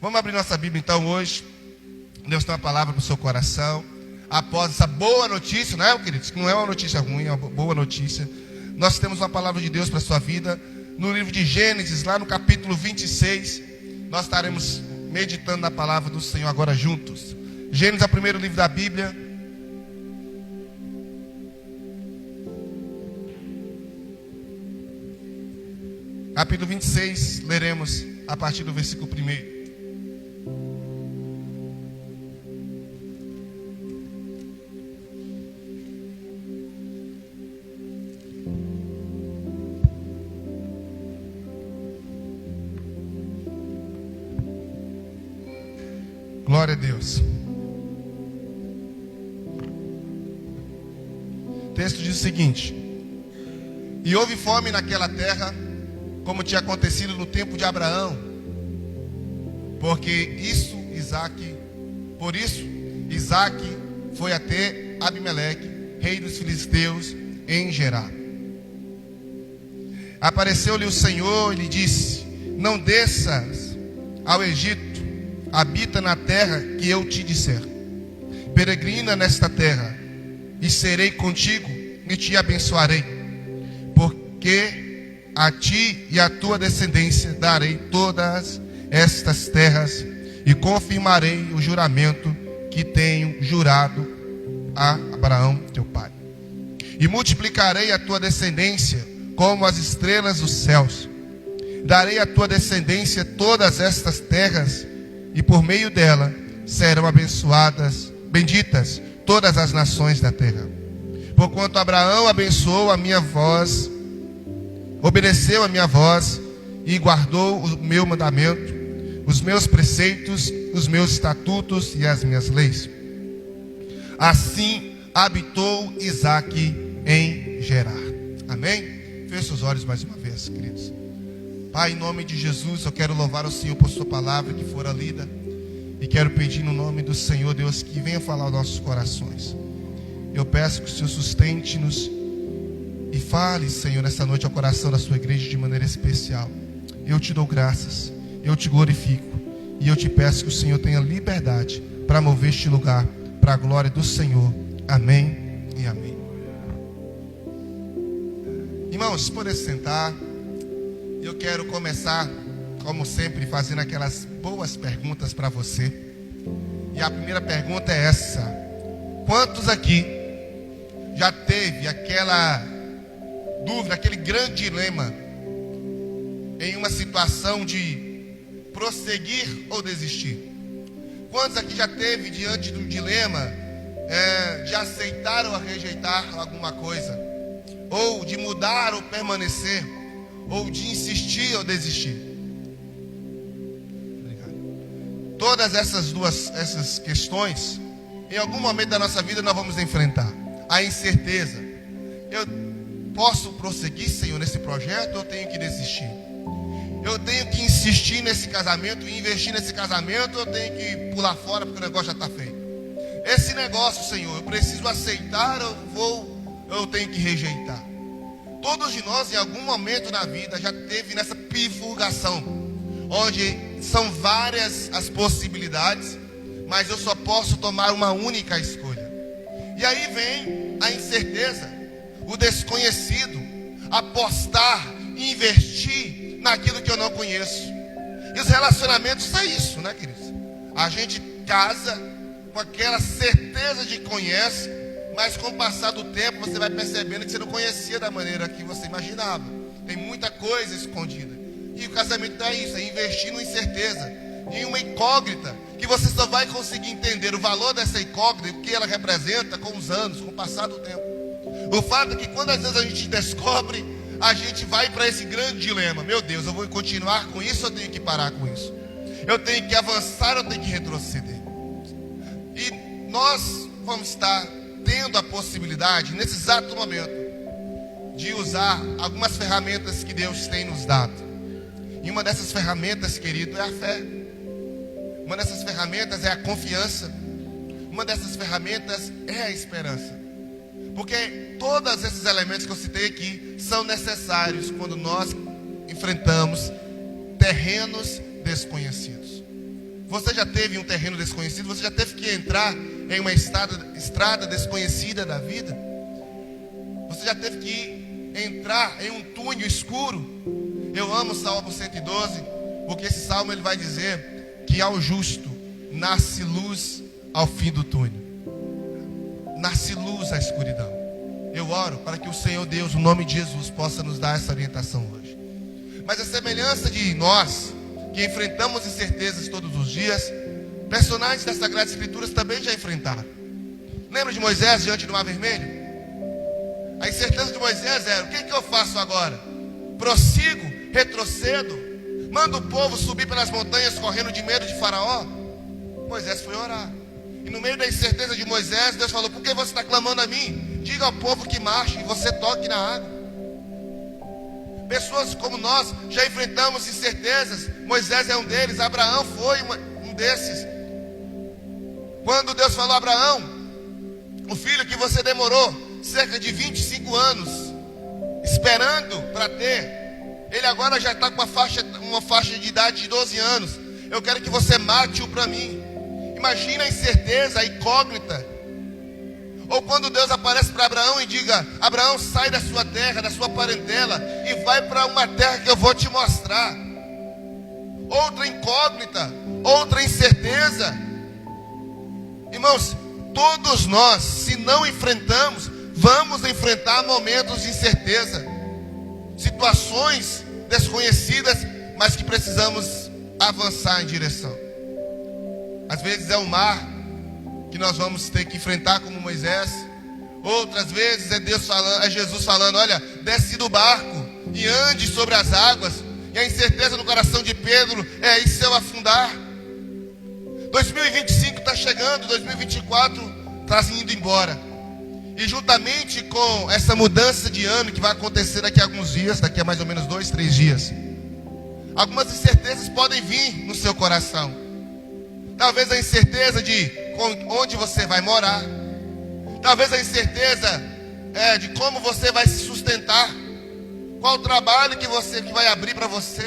Vamos abrir nossa Bíblia então hoje. Deus tem uma palavra para o seu coração. Após essa boa notícia, não é, queridos? Que não é uma notícia ruim, é uma boa notícia. Nós temos uma palavra de Deus para a sua vida. No livro de Gênesis, lá no capítulo 26, nós estaremos meditando na palavra do Senhor agora juntos. Gênesis é o primeiro livro da Bíblia. Capítulo 26, leremos a partir do versículo 1. Glória a Deus. O texto diz o seguinte: E houve fome naquela terra, como tinha acontecido no tempo de Abraão. Por isso Isaque foi até Abimeleque, rei dos filisteus, em Gerar. Apareceu-lhe o Senhor e lhe disse: Não desças ao Egito, habita na terra que eu te disser. Peregrina nesta terra, e serei contigo e te abençoarei, porque a ti e à tua descendência darei todas estas terras, e confirmarei o juramento que tenho jurado a Abraão teu pai. E multiplicarei a tua descendência como as estrelas dos céus. Darei à tua descendência todas estas terras, e por meio dela serão benditas todas as nações da terra. Porquanto Abraão abençoou a minha voz, obedeceu a minha voz, e guardou o meu mandamento, os meus preceitos, os meus estatutos e as minhas leis. Assim habitou Isaque em Gerar. Amém? Feche os olhos mais uma vez, queridos. Pai, em nome de Jesus, eu quero louvar o Senhor por sua palavra que fora lida. E quero pedir no nome do Senhor, Deus, que venha falar aos nossos corações. Eu peço que o Senhor sustente-nos e fale, Senhor, nessa noite ao coração da sua igreja de maneira especial. Eu te dou graças, eu te glorifico. E eu te peço que o Senhor tenha liberdade para mover este lugar para a glória do Senhor. Amém e amém. Irmãos, podem sentar. Eu quero começar, como sempre, fazendo aquelas boas perguntas para você. E a primeira pergunta é essa: quantos aqui já teve aquela dúvida, aquele grande dilema em uma situação de prosseguir ou desistir? Quantos aqui já teve diante do dilema de aceitar ou rejeitar alguma coisa, ou de mudar ou permanecer, ou de insistir ou desistir? Obrigado. Todas essas questões, em algum momento da nossa vida nós vamos enfrentar. A incerteza: eu posso prosseguir, Senhor, nesse projeto, ou eu tenho que desistir? Eu tenho que insistir nesse casamento e investir nesse casamento, ou eu tenho que pular fora porque o negócio já está feito? Esse negócio, Senhor, eu preciso aceitar ou eu tenho que rejeitar? Todos de nós, em algum momento na vida, já teve nessa bifurcação, onde são várias as possibilidades, mas eu só posso tomar uma única escolha. E aí vem a incerteza, o desconhecido, apostar, investir naquilo que eu não conheço. E os relacionamentos é isso, né, queridos? A gente casa com aquela certeza de que conhece, mas com o passar do tempo você vai percebendo que você não conhecia da maneira que você imaginava. Tem muita coisa escondida. E o casamento é isso, é investir numa incerteza, em uma incógnita, que você só vai conseguir entender o valor dessa incógnita, o que ela representa com os anos, com o passar do tempo. O fato é que quando às vezes a gente descobre, a gente vai para esse grande dilema: meu Deus, eu vou continuar com isso ou eu tenho que parar com isso? Eu tenho que avançar ou eu tenho que retroceder? E nós vamos estar tendo a possibilidade, nesse exato momento, de usar algumas ferramentas que Deus tem nos dado. E uma dessas ferramentas, querido, é a fé. Uma dessas ferramentas é a confiança. Uma dessas ferramentas é a esperança. Porque todos esses elementos que eu citei aqui são necessários quando nós enfrentamos terrenos desconhecidos. Você já teve um terreno desconhecido? Você já teve que entrar em uma estrada desconhecida da vida? Você já teve que entrar em um túnel escuro? Eu amo o Salmo 112, porque esse salmo ele vai dizer que ao justo nasce luz ao fim do túnel. Nasce luz à escuridão. Eu oro para que o Senhor Deus, o nome de Jesus, possa nos dar essa orientação hoje. Mas a semelhança de nós, que enfrentamos incertezas todos os dias, personagens das Sagradas Escrituras também já enfrentaram. Lembra de Moisés diante do Mar Vermelho? A incerteza de Moisés era: o que eu faço agora? Prossigo? Retrocedo? Mando o povo subir pelas montanhas correndo de medo de Faraó? Moisés foi orar. E no meio da incerteza de Moisés, Deus falou: por que você está clamando a mim? Diga ao povo que marche e você toque na água. Pessoas como nós já enfrentamos incertezas. Moisés é um deles, Abraão foi um desses. Quando Deus falou: Abraão, o filho que você demorou cerca de 25 anos esperando para ter, ele agora já está com uma faixa de idade de 12 anos. Eu quero que você mate-o para mim. Imagina a incerteza, a incógnita. Ou quando Deus aparece para Abraão e diga: Abraão, sai da sua terra, da sua parentela e vai para uma terra que eu vou te mostrar. Outra incógnita, outra incerteza. Irmãos, todos nós, se não enfrentamos, vamos enfrentar momentos de incerteza, situações desconhecidas, mas que precisamos avançar em direção. Às vezes é o mar que nós vamos ter que enfrentar como Moisés. Outras vezes é Jesus falando: olha, desce do barco e ande sobre as águas. E a incerteza no coração de Pedro é: e se eu afundar? 2025 está chegando, 2024 está indo embora. E juntamente com essa mudança de ano que vai acontecer daqui a alguns dias, daqui a mais ou menos 2, 3 dias, algumas incertezas podem vir no seu coração. Talvez a incerteza de onde você vai morar. Talvez a incerteza de como você vai se sustentar. Qual o trabalho que vai abrir para você.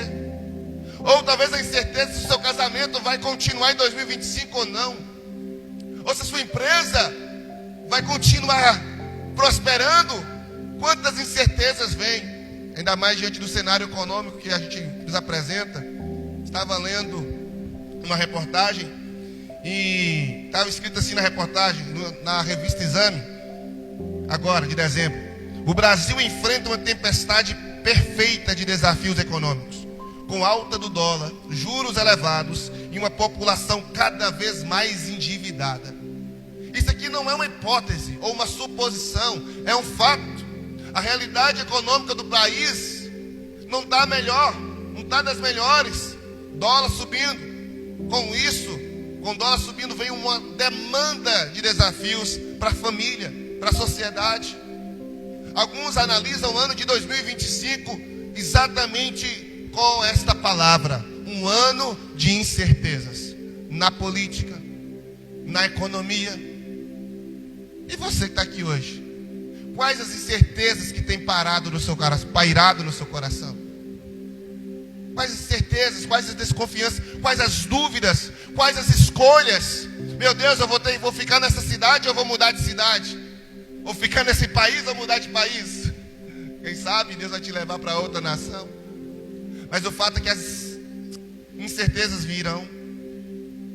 Ou talvez a incerteza se o seu casamento vai continuar em 2025 ou não. Ou se a sua empresa vai continuar prosperando. Quantas incertezas vêm. Ainda mais diante do cenário econômico que a gente nos apresenta. Estava lendo uma reportagem e estava escrito assim na reportagem, na revista Exame, agora de dezembro: o Brasil enfrenta uma tempestade perfeita de desafios econômicos, com alta do dólar, juros elevados e uma população cada vez mais endividada. Isso aqui não é uma hipótese ou uma suposição, é um fato. A realidade econômica do país não está melhor, não está das melhores. Dólar subindo. Com dólar subindo vem uma demanda de desafios para a família, para a sociedade. Alguns analisam o ano de 2025 exatamente com esta palavra: um ano de incertezas na política, na economia. E você que está aqui hoje, quais as incertezas que tem pairado no seu coração? Quais as certezas, quais as desconfianças, quais as dúvidas, quais as escolhas? Meu Deus, eu vou ficar nessa cidade ou vou mudar de cidade? Vou ficar nesse país ou mudar de país? Quem sabe Deus vai te levar para outra nação. Mas o fato é que as incertezas virão.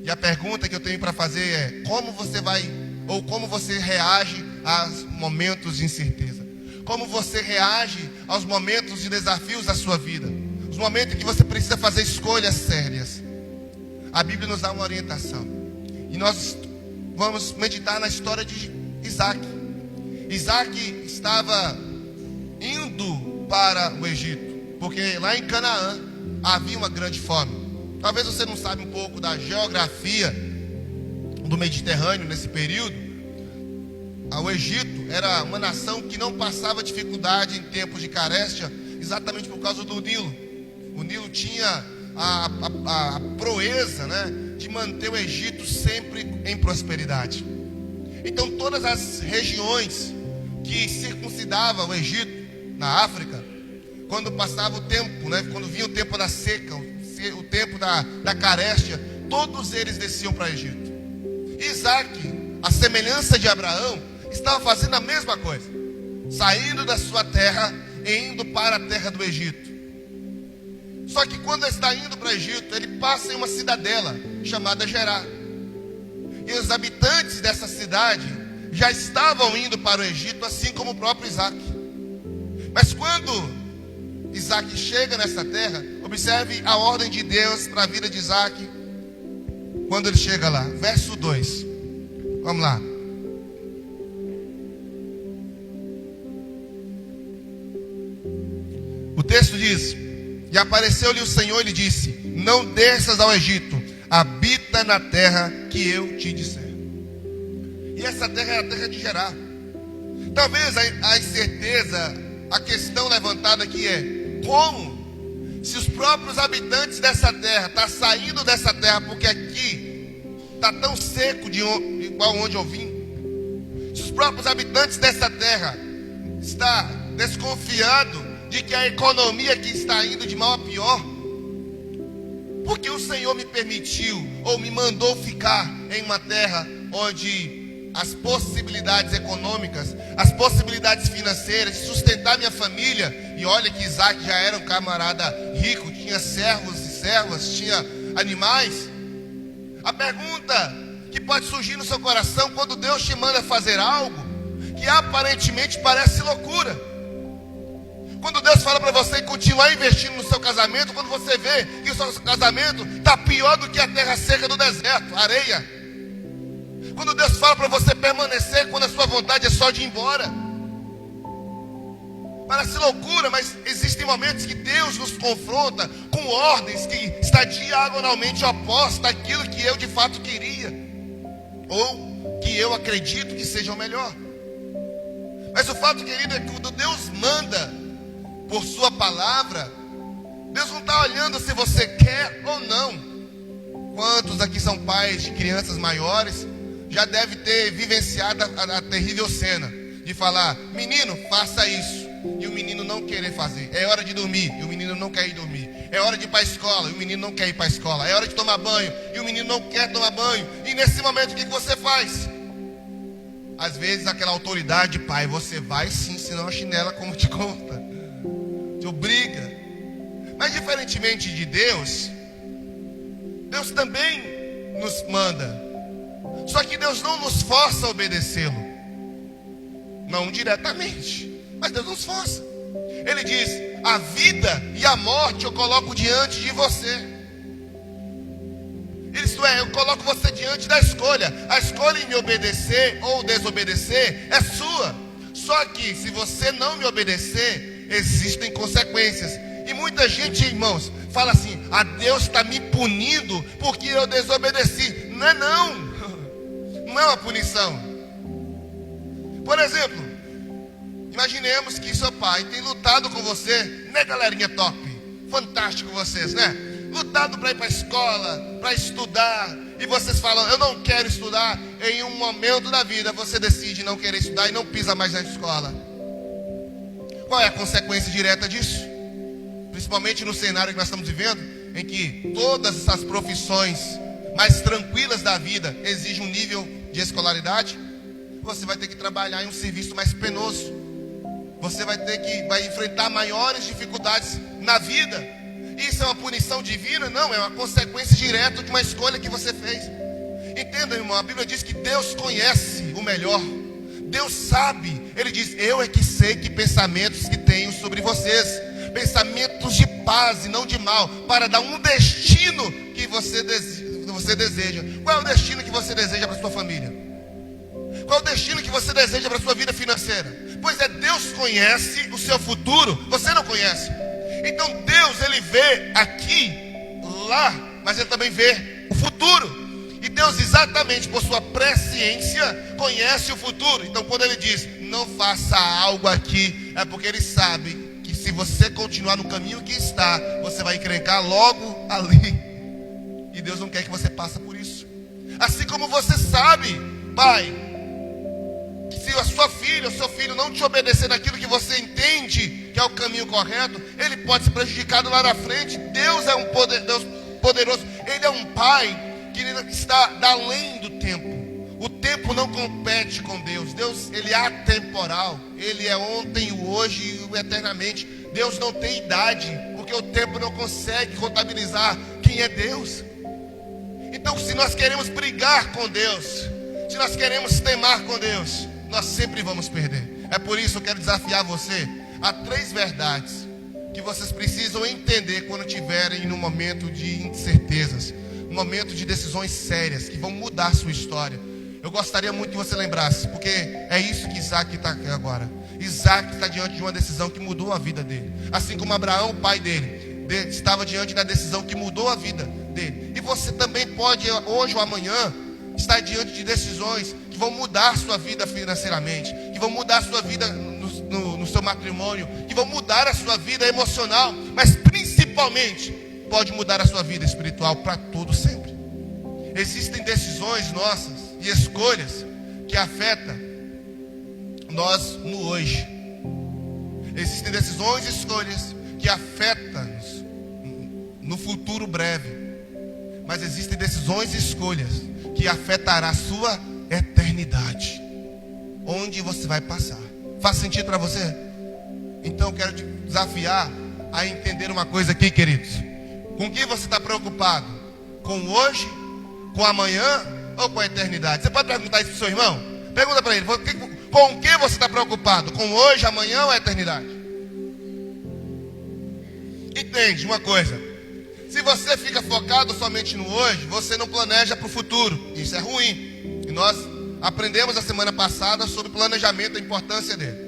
E a pergunta que eu tenho para fazer é: como você reage aos momentos de incerteza? Como você reage aos momentos de desafios da sua vida? Os momentos em que você precisa fazer escolhas sérias. A Bíblia nos dá uma orientação. E nós vamos meditar na história de Isaac. Isaac estava indo para o Egito, porque lá em Canaã havia uma grande fome. Talvez você não saiba um pouco da geografia do Mediterrâneo nesse período. O Egito era uma nação que não passava dificuldade em tempos de carestia, exatamente por causa do Nilo. O Nilo tinha a proeza, de manter o Egito sempre em prosperidade. Então todas as regiões que circuncidavam o Egito na África, quando passava o tempo, quando vinha o tempo da seca, o tempo da carestia, todos eles desciam para o Egito. Isaac, a semelhança de Abraão, estava fazendo a mesma coisa, saindo da sua terra e indo para a terra do Egito. Só que quando ele está indo para o Egito, ele passa em uma cidadela chamada Gerar. E os habitantes dessa cidade já estavam indo para o Egito, assim como o próprio Isaac. Mas quando Isaac chega nessa terra, observe a ordem de Deus para a vida de Isaac. Quando ele chega lá, verso 2. Vamos lá. O texto diz: e apareceu-lhe o Senhor e lhe disse: não desças ao Egito, habita na terra que eu te disser. E essa terra é a terra de Gerar. Talvez a incerteza, a questão levantada aqui é: como? Se os próprios habitantes dessa terra estão saindo dessa terra, porque aqui está tão seco igual onde eu vim. Se os próprios habitantes dessa terra estão desconfiados de que a economia que está indo de mal a pior, porque o Senhor me permitiu ou me mandou ficar em uma terra onde as possibilidades econômicas, as possibilidades financeiras de sustentar minha família, e olha que Isaac já era um camarada rico, tinha servos e servas, tinha animais. A pergunta que pode surgir no seu coração quando Deus te manda fazer algo que aparentemente parece loucura, quando Deus fala para você continuar investindo no seu casamento, quando você vê que o seu casamento está pior do que a terra seca do deserto, areia. Quando Deus fala para você permanecer quando a sua vontade é só de ir embora. Parece loucura, mas existem momentos que Deus nos confronta com ordens que está diagonalmente oposta àquilo que eu de fato queria, ou que eu acredito que seja o melhor. Mas o fato, querido, é que quando Deus manda por sua palavra, Deus não está olhando se você quer ou não. Quantos aqui são pais de crianças maiores já deve ter vivenciado a terrível cena de falar: menino, faça isso, e o menino não querer fazer. É hora de dormir e o menino não quer ir dormir. É hora de ir para a escola e o menino não quer ir para a escola. É hora de tomar banho e o menino não quer tomar banho. E nesse momento o que você faz? Às vezes aquela autoridade: pai, você vai sim, senão a chinela como te conta, te obriga. Mas diferentemente de Deus, Deus também nos manda. Só que Deus não nos força a obedecê-lo, não diretamente, mas Deus nos força. Ele diz: a vida e a morte eu coloco diante de você. Isto é, eu coloco você diante da escolha. A escolha em me obedecer ou desobedecer é sua. Só que se você não me obedecer, existem consequências. E muita gente, irmãos, fala assim: ah, Deus está me punindo porque eu desobedeci. Não é não. Não é uma punição. Por exemplo, imaginemos que seu pai tem lutado com você, né, galerinha top? Fantástico vocês, né? Lutado para ir para a escola, para estudar, e vocês falam: eu não quero estudar. Em um momento da vida você decide não querer estudar e não pisa mais na escola. Qual é a consequência direta disso? Principalmente no cenário que nós estamos vivendo, em que todas essas profissões mais tranquilas da vida exigem um nível de escolaridade. Você vai ter que trabalhar em um serviço mais penoso. Você vai enfrentar maiores dificuldades na vida. Isso é uma punição divina? Não, é uma consequência direta de uma escolha que você fez. Entenda, irmão, a Bíblia diz que Deus conhece o melhor. Deus sabe. Ele diz: eu é que sei que pensamentos que tenho sobre vocês, pensamentos de paz e não de mal, para dar um destino que você deseja. Qual é o destino que você deseja para sua família? Qual é o destino que você deseja para sua vida financeira? Pois é, Deus conhece o seu futuro, você não conhece. Então Deus, ele vê aqui, lá, mas ele também vê o futuro. E Deus, exatamente por sua presciência, conhece o futuro. Então quando ele diz: não faça algo aqui, é porque ele sabe que se você continuar no caminho que está, você vai encrencar logo ali. E Deus não quer que você passe por isso. Assim como você sabe, pai, que se a sua filha ou seu filho não te obedecer naquilo que você entende que é o caminho correto, ele pode ser prejudicado lá na frente. Deus é um Deus poderoso. Ele é um pai que está além do tempo. O tempo não compete com Deus. Deus, ele é atemporal. Ele é ontem, o hoje e o eternamente. Deus não tem idade, porque o tempo não consegue contabilizar quem é Deus. Então, se nós queremos brigar com Deus, se nós queremos temar com Deus, nós sempre vamos perder. É por isso que eu quero desafiar você a 3 verdades que vocês precisam entender quando estiverem num momento de incertezas, um momento de decisões sérias que vão mudar a sua história. Eu gostaria muito que você lembrasse, porque é isso que Isaac está aqui agora. Isaac está diante de uma decisão que mudou a vida dele, assim como Abraão, o pai dele, estava diante da decisão que mudou a vida dele. E você também pode, hoje ou amanhã, estar diante de decisões que vão mudar a sua vida financeiramente, que vão mudar a sua vida no seu matrimônio, que vão mudar a sua vida emocional, mas principalmente pode mudar a sua vida espiritual para todo sempre. Existem decisões nossas e escolhas que afetam nós no hoje. Existem decisões e escolhas que afetam-nos no futuro breve, mas existem decisões e escolhas que afetará a sua eternidade, onde você vai passar. Faz sentido para você? Então eu quero te desafiar a entender uma coisa aqui, queridos. Com quem você está preocupado? Com hoje, com amanhã ou com a eternidade? Você pode perguntar isso para o seu irmão? Pergunta para ele, com quem você está preocupado? Com hoje, amanhã ou a eternidade? Entende uma coisa: se você fica focado somente no hoje, você não planeja para o futuro. Isso é ruim. E nós aprendemos a semana passada sobre planejamento, a importância dele.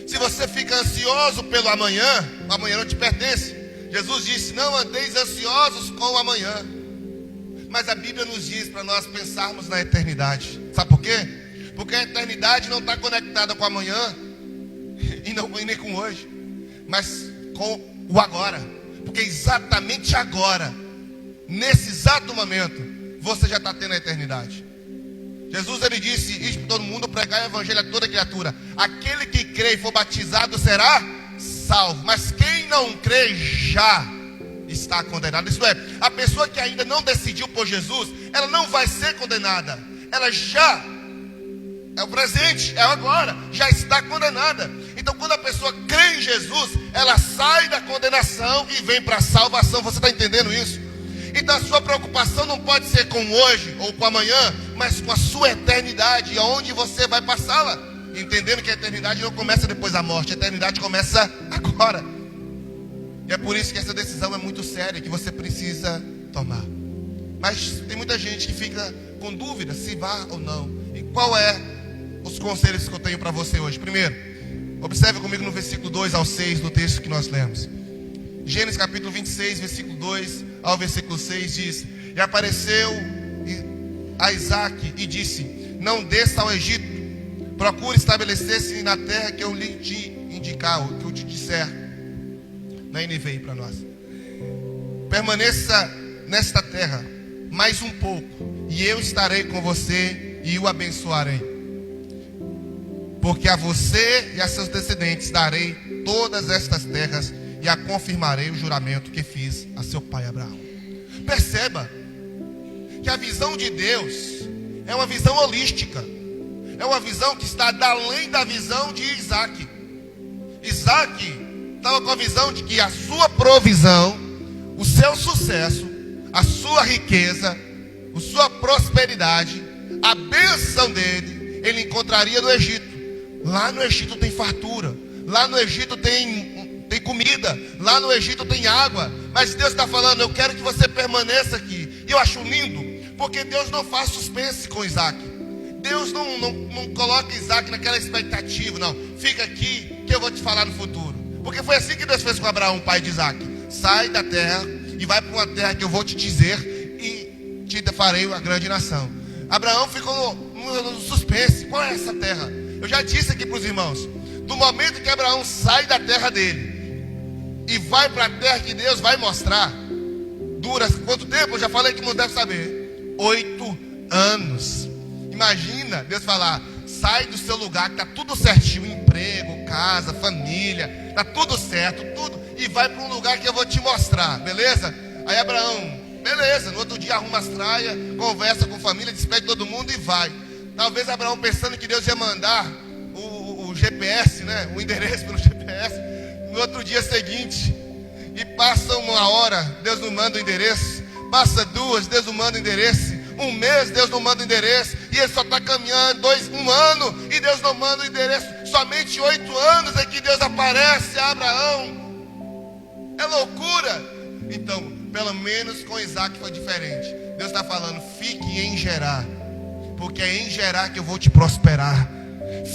Se você fica ansioso pelo amanhã, o amanhã não te pertence. Jesus disse: não andeis ansiosos com o amanhã. Mas a Bíblia nos diz para nós pensarmos na eternidade. Sabe por quê? Porque a eternidade não está conectada com amanhã e nem com hoje, mas com o agora. Porque exatamente agora, nesse exato momento, você já está tendo a eternidade. Jesus, ele disse: ide por todo mundo, pregar o evangelho a toda criatura. Aquele que crê e for batizado será salvo, mas quem não crê já está condenado. Isso é, a pessoa que ainda não decidiu por Jesus, ela não vai ser condenada. Ela já é o presente, é o agora, já está condenada. Então, quando a pessoa crê em Jesus, ela sai da condenação e vem para a salvação. Você está entendendo isso? Então, a sua preocupação não pode ser com hoje ou com amanhã, mas com a sua eternidade, aonde você vai passá-la. Entendendo que a eternidade não começa depois da morte, a eternidade começa agora. E é por isso que essa decisão é muito séria, que você precisa tomar. Mas tem muita gente que fica com dúvida se vá ou não. E qual é os conselhos que eu tenho para você hoje? Primeiro, observe comigo no versículo 2 ao 6 do texto que nós lemos. Gênesis capítulo 26, versículo 2 ao versículo 6 diz: e apareceu a Isaac e disse: não desça ao Egito, procure estabelecer-se na terra que eu lhe te indicar, ou que eu te disser. Na NVI para nós: permaneça nesta terra mais um pouco, e eu estarei com você e o abençoarei, porque a você e a seus descendentes darei todas estas terras, e a confirmarei o juramento que fiz a seu pai Abraão. Perceba que a visão de Deus é uma visão holística, é uma visão que está além da visão de Isaac. Isaac estava com a visão de que a sua provisão, o seu sucesso, a sua riqueza, a sua prosperidade, a bênção dele, ele encontraria no Egito. Lá no Egito tem fartura, lá no Egito tem comida, lá no Egito tem água. Mas Deus está falando: eu quero que você permaneça aqui. E eu acho lindo, porque Deus não faz suspense com Isaac. Deus não coloca Isaac naquela expectativa, não. Fica aqui que eu vou te falar no futuro. Porque foi assim que Deus fez com Abraão, pai de Isaac. Sai da terra e vai para uma terra que eu vou te dizer, e te farei uma grande nação. Abraão ficou no suspense. Qual é essa terra? Eu já disse aqui para os irmãos: do momento que Abraão sai da terra dele e vai para a terra que Deus vai mostrar, dura quanto tempo? Eu já falei que não deve saber. 8 anos. Imagina Deus falar: sai do seu lugar que está tudo certinho, emprego, casa, família, está tudo certo, tudo, e vai para um lugar que eu vou te mostrar, beleza? Aí Abraão beleza, no outro dia arruma as traias, conversa com a família, despede todo mundo e vai. Talvez Abraão pensando que Deus ia mandar o GPS, né? O endereço pelo GPS, no outro dia seguinte. E passa uma hora, Deus não manda o endereço. Passa duas, Deus não manda o endereço. Um mês, Deus não manda o endereço. E ele só está caminhando um ano e Deus não manda o endereço. Somente 8 anos é que Deus aparece a Abraão. É loucura. Então, pelo menos com Isaac foi diferente. Deus está falando, fique em Gerar, porque é em Gerar que eu vou te prosperar.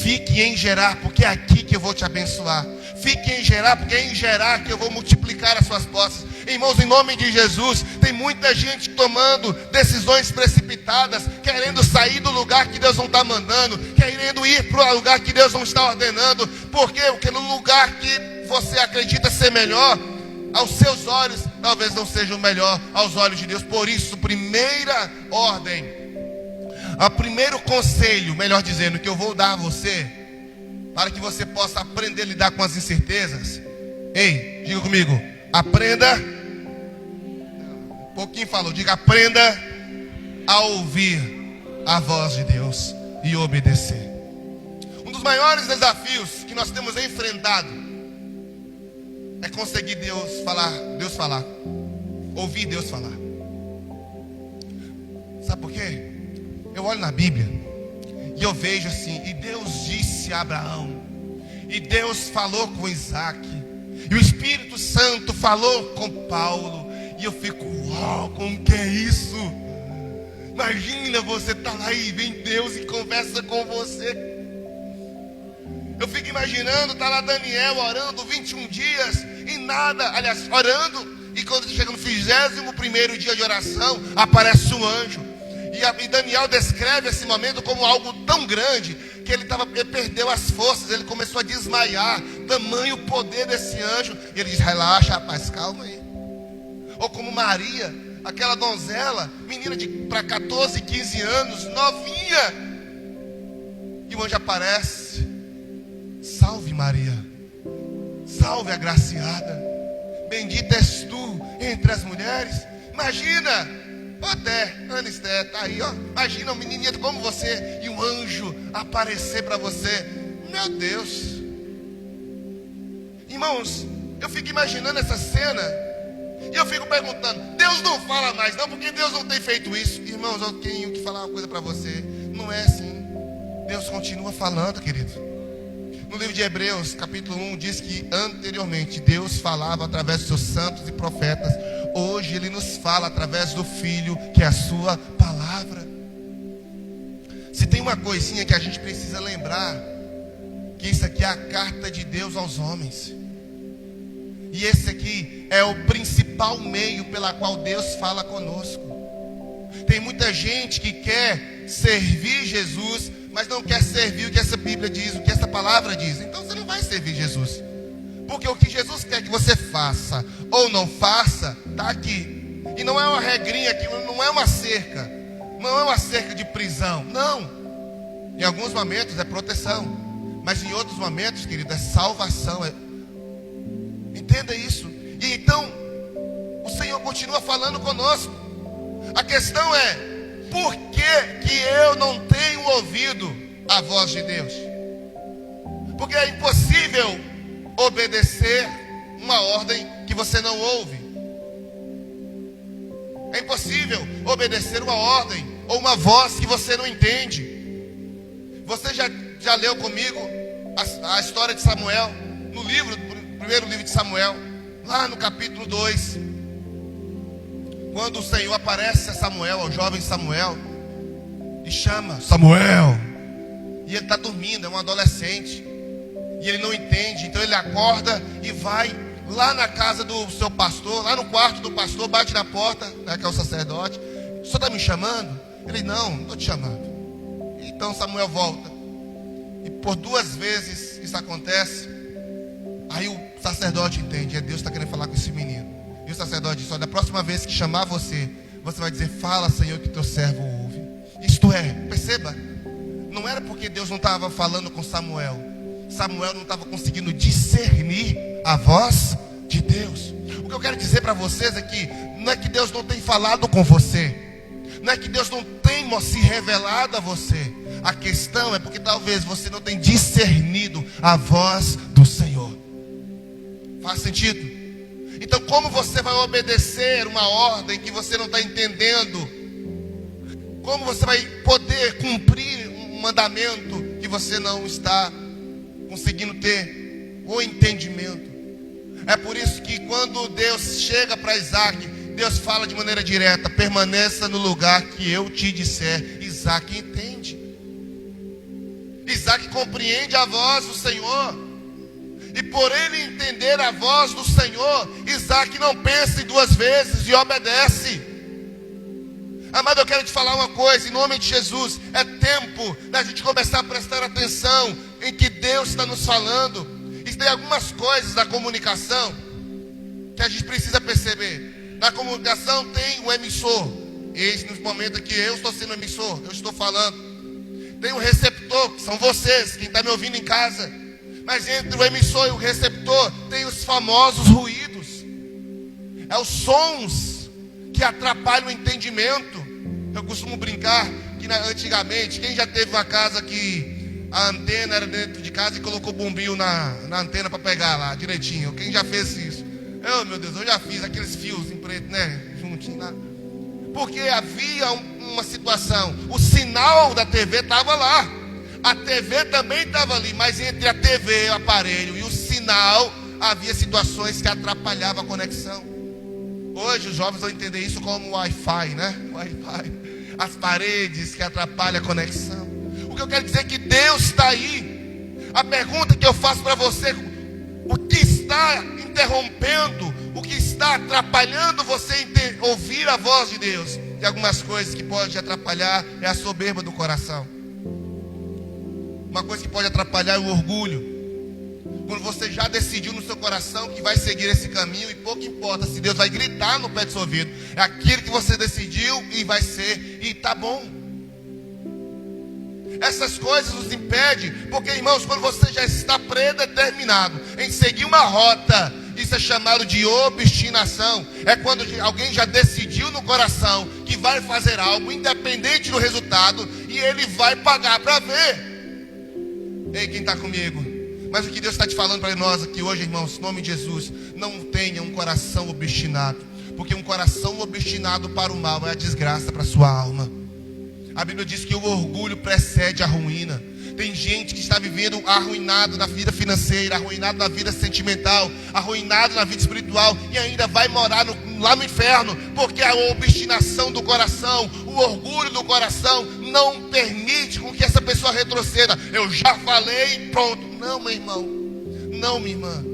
Fique em Gerar, porque é aqui que eu vou te abençoar. Fique em Gerar, porque é em Gerar que eu vou multiplicar as suas posses. Irmãos, em nome de Jesus, tem muita gente tomando decisões precipitadas, querendo sair do lugar que Deus não está mandando, querendo ir para o lugar que Deus não está ordenando. Por quê? Porque no lugar que você acredita ser melhor, aos seus olhos, talvez não seja o melhor aos olhos de Deus. Por isso, primeira ordem, o primeiro conselho, melhor dizendo, que eu vou dar a você, para que você possa aprender a lidar com as incertezas. Ei, diga comigo, aprenda, um pouquinho falou, diga, aprenda a ouvir a voz de Deus e obedecer. Um dos maiores desafios que nós temos enfrentado é conseguir Deus falar, ouvir Deus falar. Sabe por quê? Eu olho na Bíblia e eu vejo assim, e Deus disse a Abraão, e Deus falou com Isaac, e o Espírito Santo falou com Paulo, e eu fico, uau, como que é isso? Imagina você estar lá e vem Deus e conversa com você. Eu fico imaginando, está lá Daniel orando 21 dias e nada, aliás, orando, e quando chega no 21º dia de oração, aparece um anjo. E Daniel descreve esse momento como algo tão grande que ele perdeu as forças, ele começou a desmaiar, tamanho poder desse anjo. E ele diz, relaxa rapaz, calma aí. Ou como Maria, aquela donzela, menina para 14, 15 anos, novinha, e o anjo aparece, salve Maria, salve agraciada, bendita és tu entre as mulheres. Imagina, até Ana Esther está aí, ó. Imagina um menininho como você e um anjo aparecer para você. Meu Deus, irmãos, eu fico imaginando essa cena e eu fico perguntando, Deus não fala mais não, porque Deus não tem feito isso. Irmãos, eu tenho que falar uma coisa para você, não é assim. Deus continua falando, querido. No livro de Hebreus, capítulo 1, diz que anteriormente Deus falava através dos seus santos e profetas. Hoje Ele nos fala através do Filho, que é a sua palavra. Se tem uma coisinha que a gente precisa lembrar, que isso aqui é a carta de Deus aos homens. E esse aqui é o principal meio pela qual Deus fala conosco. Tem muita gente que quer servir Jesus, mas não quer servir o que essa Bíblia diz, o que essa palavra diz. Então você não vai servir Jesus. Porque o que Jesus quer que você faça ou não faça, está aqui. E não é uma regrinha aqui, não é uma cerca. Não é uma cerca de prisão, não. Em alguns momentos é proteção, mas em outros momentos, querido, é salvação. Entenda isso. E então, o Senhor continua falando conosco. A questão é, por que eu não tenho ouvido a voz de Deus? Porque é impossível obedecer uma ordem que você não ouve. É impossível obedecer uma ordem ou uma voz que você não entende. Você já leu comigo a história de Samuel, no primeiro livro de Samuel, lá no capítulo 2, quando o Senhor aparece a Samuel, ao jovem Samuel, e chama Samuel, e ele está dormindo, é um adolescente, e ele não entende. Então ele acorda e vai lá na casa do seu pastor, lá no quarto do pastor, bate na porta, né, que é o sacerdote. O senhor está me chamando? Ele, não estou te chamando. Então Samuel volta, e por 2 vezes isso acontece. Aí o sacerdote entende, Deus está querendo falar com esse menino. E o sacerdote diz, olha, da próxima vez que chamar você, você vai dizer, fala Senhor que teu servo ouve. Isto é, perceba, não era porque Deus não estava falando com Samuel, Samuel não estava conseguindo discernir a voz de Deus. O que eu quero dizer para vocês é que Não é que Deus não tem falado com você. Não é que Deus não tenha se revelado a você. A questão é porque talvez você não tenha discernido a voz do Senhor. Faz sentido? Então como você vai obedecer uma ordem que você não está entendendo? Como você vai poder cumprir um mandamento que você não está conseguindo ter o entendimento? É por isso que quando Deus chega para Isaac, Deus fala de maneira direta: permaneça no lugar que eu te disser. Isaac entende. Isaac compreende a voz do Senhor. E por ele entender a voz do Senhor, Isaac não pensa em duas vezes e obedece. Amado, eu quero te falar uma coisa, em nome de Jesus. É tempo da gente começar a prestar atenção em que Deus está nos falando. E tem algumas coisas da comunicação que a gente precisa perceber. Na comunicação tem o emissor. Esse no momento que eu estou sendo emissor, eu estou falando. Tem o receptor, que são vocês, quem está me ouvindo em casa. Mas entre o emissor e o receptor tem os famosos ruídos. É os sons que atrapalham o entendimento. Eu costumo brincar que antigamente, quem já teve uma casa que a antena era dentro de casa e colocou bombinho na antena para pegar lá direitinho? Quem já fez isso? Oh, meu Deus, eu já fiz aqueles fios em preto, né? Juntinho lá. Porque havia uma situação. O sinal da TV estava lá. A TV também estava ali. Mas entre a TV, o aparelho e o sinal, havia situações que atrapalhavam a conexão. Hoje os jovens vão entender isso como Wi-Fi, né? Wi-Fi. As paredes que atrapalham a conexão. O que eu quero dizer é que Deus está aí. A pergunta que eu faço para você: o que está interrompendo, o que está atrapalhando você ouvir a voz de Deus? E algumas coisas que podem atrapalhar é a soberba do coração. Uma coisa que pode atrapalhar é o orgulho. Quando você já decidiu no seu coração que vai seguir esse caminho, e pouco importa se Deus vai gritar no pé do seu ouvido, é aquilo que você decidiu e vai ser, e tá bom. Essas coisas nos impedem, porque, irmãos, quando você já está predeterminado em seguir uma rota, isso é chamado de obstinação. É quando alguém já decidiu no coração que vai fazer algo, independente do resultado, e ele vai pagar para ver. Ei, quem está comigo? Mas o que Deus está te falando para nós aqui hoje, irmãos, em nome de Jesus: não tenha um coração obstinado, porque um coração obstinado para o mal é a desgraça para a sua alma. A Bíblia diz que o orgulho precede a ruína. Tem gente que está vivendo arruinado na vida financeira, arruinado na vida sentimental, arruinado na vida espiritual, e ainda vai morar lá no inferno, porque a obstinação do coração, o orgulho do coração, não permite com que essa pessoa retroceda. Eu já falei e pronto. Não, meu irmão, não, minha irmã.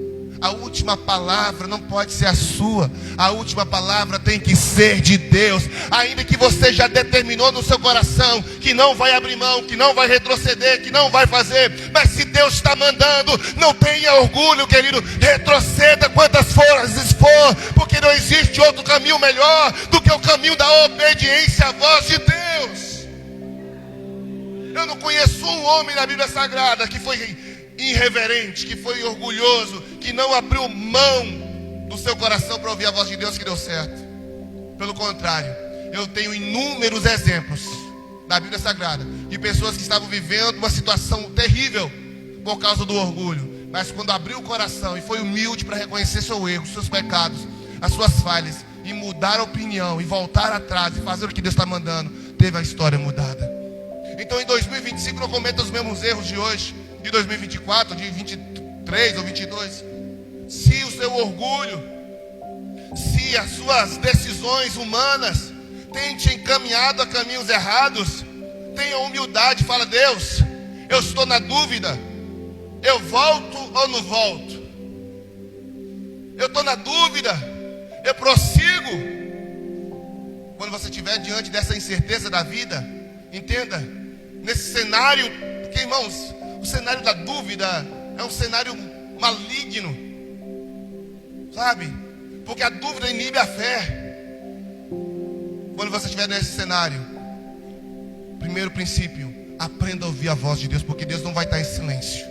A última palavra não pode ser a sua. A última palavra tem que ser de Deus. Ainda que você já determinou no seu coração que não vai abrir mão, que não vai retroceder, que não vai fazer. Mas se Deus está mandando, não tenha orgulho, querido. Retroceda quantas vezes for, porque não existe outro caminho melhor do que o caminho da obediência à voz de Deus. Eu não conheço um homem na Bíblia Sagrada que foi irreverente, que foi orgulhoso, que não abriu mão do seu coração para ouvir a voz de Deus, que deu certo. Pelo contrário, eu tenho inúmeros exemplos da Bíblia Sagrada de pessoas que estavam vivendo uma situação terrível por causa do orgulho, mas quando abriu o coração e foi humilde para reconhecer seu erro, seus pecados, as suas falhas, e mudar a opinião e voltar atrás e fazer o que Deus está mandando, teve a história mudada. Então em 2025 não cometa os mesmos erros de hoje, de 2024, de 23 ou 22. Se o seu orgulho, se as suas decisões humanas têm te encaminhado a caminhos errados, tenha humildade, fala: Deus, eu estou na dúvida, eu volto ou não volto? Eu estou na dúvida, eu prossigo. Quando você estiver diante dessa incerteza da vida, entenda, nesse cenário, porque, irmãos, o cenário da dúvida é um cenário maligno, sabe? Porque a dúvida inibe a fé. Quando você estiver nesse cenário, primeiro princípio: aprenda a ouvir a voz de Deus, porque Deus não vai estar em silêncio.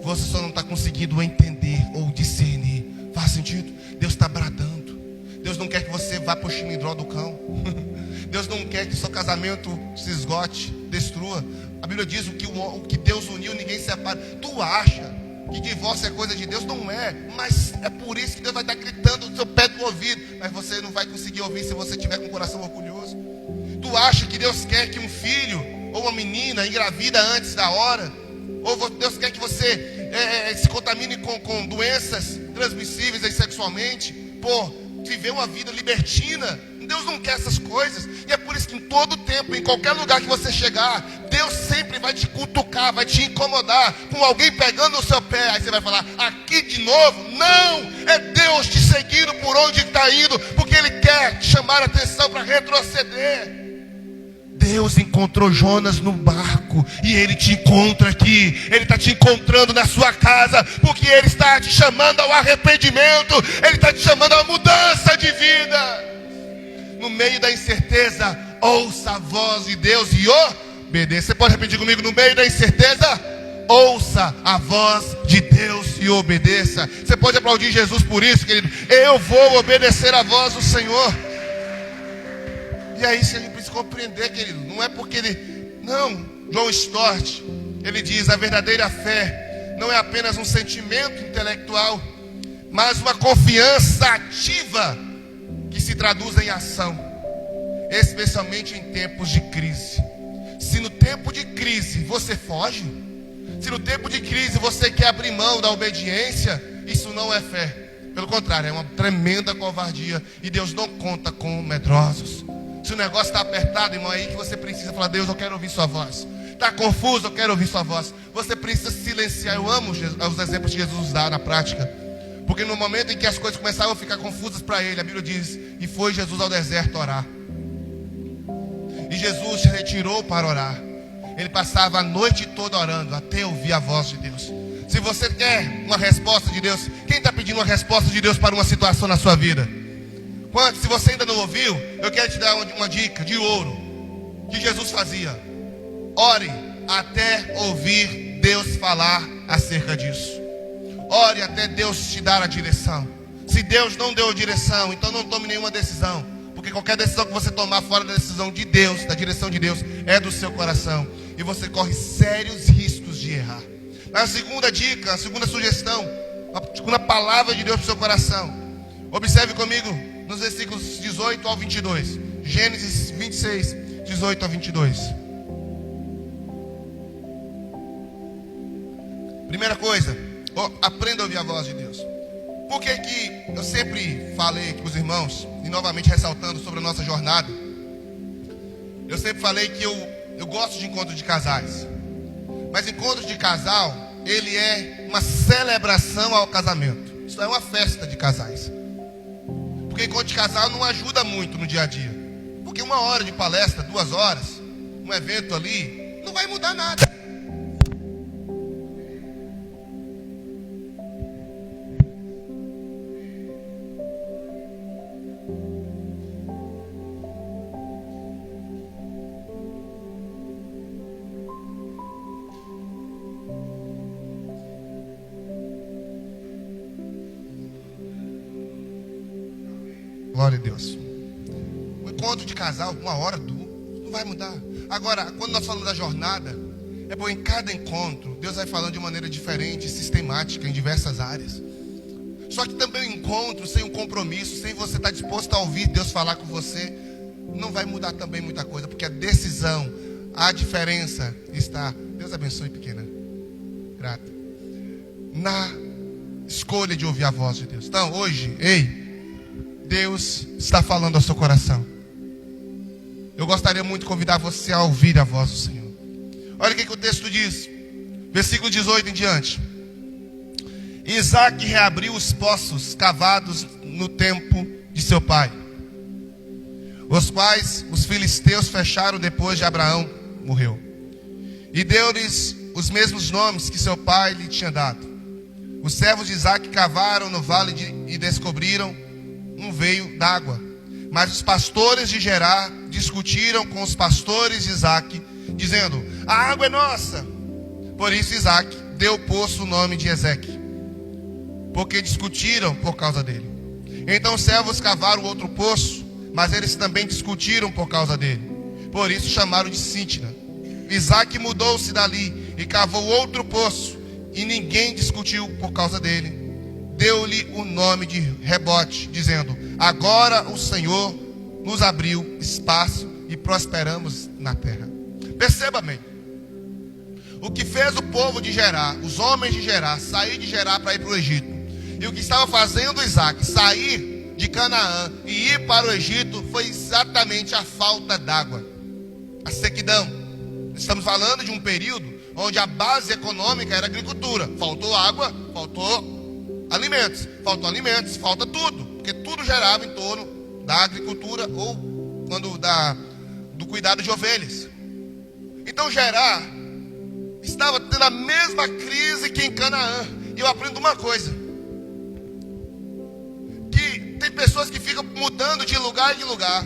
Você só não está conseguindo entender ou discernir. Faz sentido? Deus está bradando, Deus Deus não quer que você vá para o chilindró do cão. Deus não quer que seu casamento se esgote, destrua. A Bíblia diz o que Deus uniu, ninguém separa. Tu acha que divórcio é coisa de Deus? Não é. Mas é por isso que Deus vai estar gritando no seu pé do ouvido. Mas você não vai conseguir ouvir se você tiver com o coração orgulhoso. Tu acha que Deus quer que um filho ou uma menina engravida antes da hora? Ou Deus quer que você se contamine com doenças transmissíveis sexualmente por viver uma vida libertina? Deus não quer essas coisas. E é por isso que em todo tempo, em qualquer lugar que você chegar, Deus sempre vai te cutucar, vai te incomodar com alguém pegando o seu pé. Aí você vai falar, aqui de novo? Não, é Deus te seguindo por onde está indo, porque Ele quer te chamar a atenção para retroceder. Deus encontrou Jonas no barco e Ele te encontra aqui. Ele está te encontrando na sua casa, porque Ele está te chamando ao arrependimento. Ele está te chamando a mudança de vida. No meio da incerteza, ouça a voz de Deus e obedeça. Você pode repetir comigo? No meio da incerteza, ouça a voz de Deus e obedeça. Você pode aplaudir Jesus por isso, querido. Eu vou obedecer a voz do Senhor. E aí você precisa compreender, querido. Não é porque ele... Não, John Stott, ele diz, a verdadeira fé não é apenas um sentimento intelectual, mas uma confiança ativa que se traduz em ação, especialmente em tempos de crise. Se no tempo de crise você foge, se no tempo de crise você quer abrir mão da obediência, isso não é fé. Pelo contrário, é uma tremenda covardia. E Deus não conta com medrosos. Se o negócio está apertado, irmão, é aí que você precisa falar, Deus, eu quero ouvir sua voz. Está confuso, eu quero ouvir sua voz. Você precisa silenciar. Eu amo os exemplos que Jesus dá na prática. Porque no momento em que as coisas começavam a ficar confusas para ele, a Bíblia diz, e foi Jesus ao deserto orar. E Jesus se retirou para orar. Ele passava a noite toda orando, até ouvir a voz de Deus. Se você quer uma resposta de Deus, quem está pedindo uma resposta de Deus para uma situação na sua vida? Se você ainda não ouviu, eu quero te dar uma dica de ouro, que Jesus fazia. Ore até ouvir Deus falar acerca disso. Ore até Deus te dar a direção. Se Deus não deu a direção, então não tome nenhuma decisão. Porque qualquer decisão que você tomar fora da decisão de Deus, da direção de Deus, é do seu coração. E você corre sérios riscos de errar. Mas a segunda dica, a segunda sugestão, a segunda palavra de Deus para o seu coração. Observe comigo nos versículos 18 ao 22. Gênesis 26, 18 ao 22. Primeira coisa, aprenda a ouvir a voz de Deus. Por que eu sempre falei com os irmãos, e novamente ressaltando sobre a nossa jornada, eu sempre falei que eu gosto de encontros de casais. Mas encontro de casal, ele é uma celebração ao casamento. Isso é uma festa de casais. Porque encontro de casal não ajuda muito no dia a dia. Porque 1 hora de palestra, 2 horas, um evento ali, não vai mudar nada. Glória a Deus. Um encontro de casal, 1 hora, 2, não vai mudar. Agora, quando nós falamos da jornada, é bom, em cada encontro, Deus vai falando de maneira diferente, sistemática, em diversas áreas. Só que também o encontro, sem um compromisso, sem você estar disposto a ouvir Deus falar com você, não vai mudar também muita coisa. Porque a decisão, a diferença está, Deus abençoe pequena, grata, na escolha de ouvir a voz de Deus. Então, hoje, Deus está falando ao seu coração. Eu gostaria muito de convidar você a ouvir a voz do Senhor. Olha o que o texto diz, versículo 18 em diante. Isaac reabriu os poços cavados no tempo de seu pai, os quais os filisteus fecharam depois de Abraão morreu. E deu-lhes os mesmos nomes que seu pai lhe tinha dado. Os servos de Isaac cavaram no vale e descobriram um veio d'água. Mas os pastores de Gerar discutiram com os pastores de Isaac, dizendo: a água é nossa. Por isso Isaac deu o poço o nome de Ezeque, porque discutiram por causa dele. Então os servos cavaram outro poço, mas eles também discutiram por causa dele. Por isso chamaram de Sitna. Isaque mudou-se dali e cavou outro poço, e ninguém discutiu por causa dele. Deu-lhe o nome de Rebote, dizendo: agora o Senhor nos abriu espaço e prosperamos na terra. Perceba bem, o que fez o povo de Gerar, os homens de Gerar, sair de Gerar para ir para o Egito, e o que estava fazendo Isaque sair de Canaã e ir para o Egito, foi exatamente a falta d'água, a sequidão. Estamos falando de um período onde a base econômica era a agricultura. Faltou água, faltou alimentos, falta tudo, porque tudo gerava em torno da agricultura ou do cuidado de ovelhas. Então Gerar estava tendo a mesma crise que em Canaã. E eu aprendo uma coisa, que tem pessoas que ficam mudando de lugar em lugar,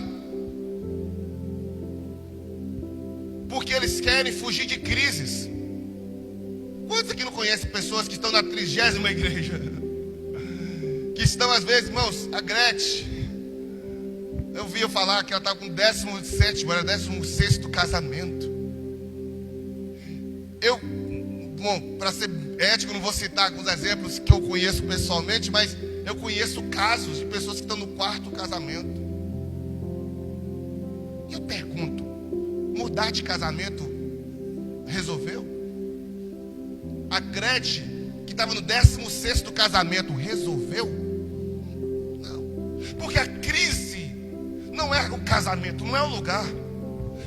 porque eles querem fugir de crises. Quantos aqui não conhecem pessoas que estão na 30ª igreja? Que estão às vezes, irmãos, a Gretchen, eu vi falar que ela estava com 17º, era 16º casamento. Bom, para ser ético, não vou citar alguns exemplos que eu conheço pessoalmente, mas eu conheço casos de pessoas que estão no 4º casamento. E eu pergunto, mudar de casamento resolveu? A Gretchen, que estava no 16º casamento, resolveu? Não. Porque a crise não é o casamento, não é o lugar,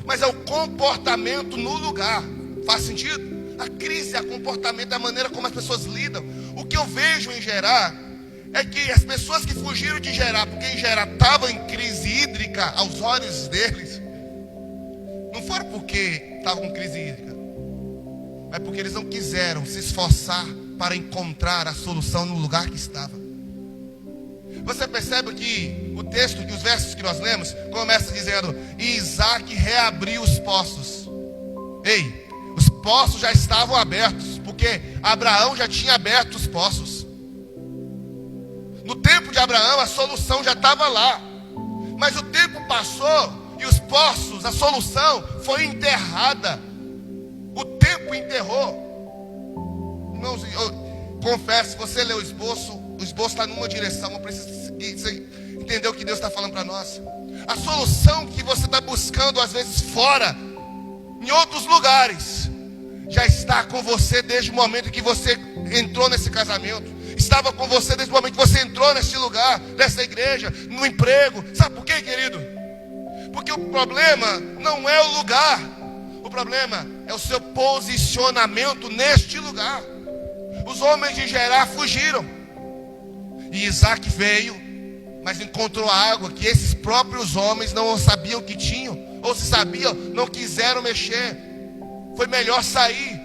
mas é o comportamento no lugar. Faz sentido? A crise é o comportamento, é a maneira como as pessoas lidam. O que eu vejo em Gerar é que as pessoas que fugiram de Gerar, porque em Gerar estava em crise hídrica aos olhos deles, não foram porque estavam com crise hídrica, mas porque eles não quiseram se esforçar para encontrar a solução no lugar que estava. Você percebe que o texto, que os versos que nós lemos, começa dizendo: e Isaque reabriu os poços. Ei, os poços já estavam abertos, porque Abraão já tinha aberto os poços. No tempo de Abraão a solução já estava lá, mas o tempo passou e os poços, a solução foi enterrada. O tempo enterrou. Irmãos, eu confesso, você lê o esboço está numa direção. Eu preciso entender o que Deus está falando para nós. A solução que você está buscando às vezes fora, em outros lugares, já está com você desde o momento que você entrou nesse casamento. Estava com você desde o momento que você entrou nesse lugar, nessa igreja, no emprego. Sabe por quê, querido? Porque o problema não é o lugar, o problema é o seu posicionamento neste lugar. Os homens de Gerar fugiram, e Isaque veio, mas encontrou água que esses próprios homens não sabiam que tinham, ou se sabiam, não quiseram mexer. Foi melhor sair.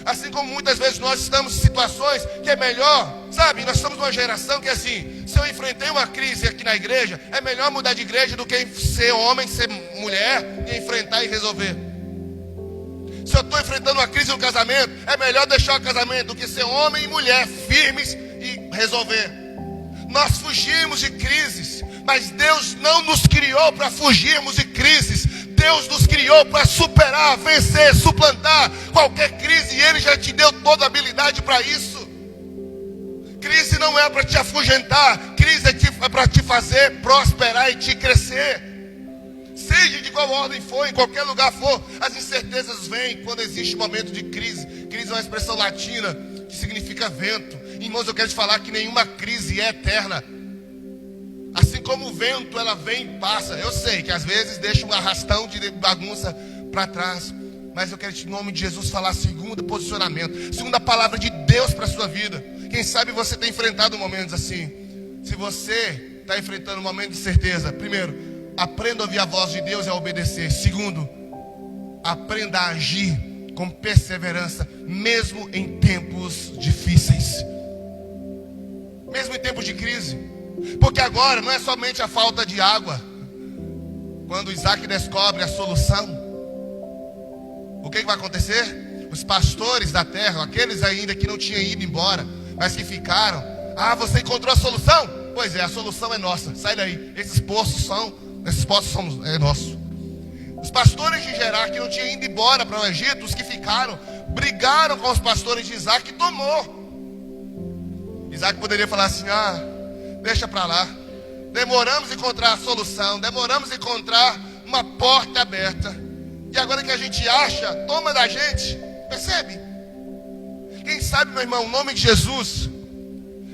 Assim como muitas vezes nós estamos em situações que é melhor, sabe, nós estamos numa geração que é assim: se eu enfrentei uma crise aqui na igreja, é melhor mudar de igreja do que ser homem, ser mulher e enfrentar e resolver. Se eu estou enfrentando uma crise no casamento, é melhor deixar o casamento do que ser homem e mulher firmes e resolver. Nós fugimos de crises, mas Deus não nos criou para fugirmos de crises. Deus nos criou para superar, vencer, suplantar qualquer crise, e Ele já te deu toda a habilidade para isso. Crise não é para te afugentar, crise é para te fazer prosperar e te crescer. Seja de qual ordem for, em qualquer lugar for, as incertezas vêm quando existe um momento de crise. Crise é uma expressão latina que significa vento. Irmãos, eu quero te falar que nenhuma crise é eterna. Assim como o vento, ela vem e passa. Eu sei que às vezes deixa um arrastão de bagunça para trás, mas eu quero em nome de Jesus falar segundo posicionamento, segunda palavra de Deus para a sua vida. Quem sabe você tem enfrentado momentos assim. Se você está enfrentando um momento de certeza, primeiro, aprenda a ouvir a voz de Deus e a obedecer. Segundo, aprenda a agir com perseverança, mesmo em tempos difíceis, mesmo em tempos de crise. Porque agora não é somente a falta de água. Quando Isaque descobre a solução, o que vai acontecer? Os pastores da terra, aqueles ainda que não tinham ido embora, mas que ficaram: ah, você encontrou a solução? Pois é, a solução é nossa. Sai daí. Esses poços somos nossos. Os pastores de Gerar, que não tinham ido embora para o Egito, os que ficaram, brigaram com os pastores de Isaac e tomou. Isaac poderia falar assim: deixa para lá. Demoramos a encontrar a solução, demoramos a encontrar uma porta aberta. E agora que a gente acha, toma da gente. Percebe? Quem sabe, meu irmão, em nome de Jesus,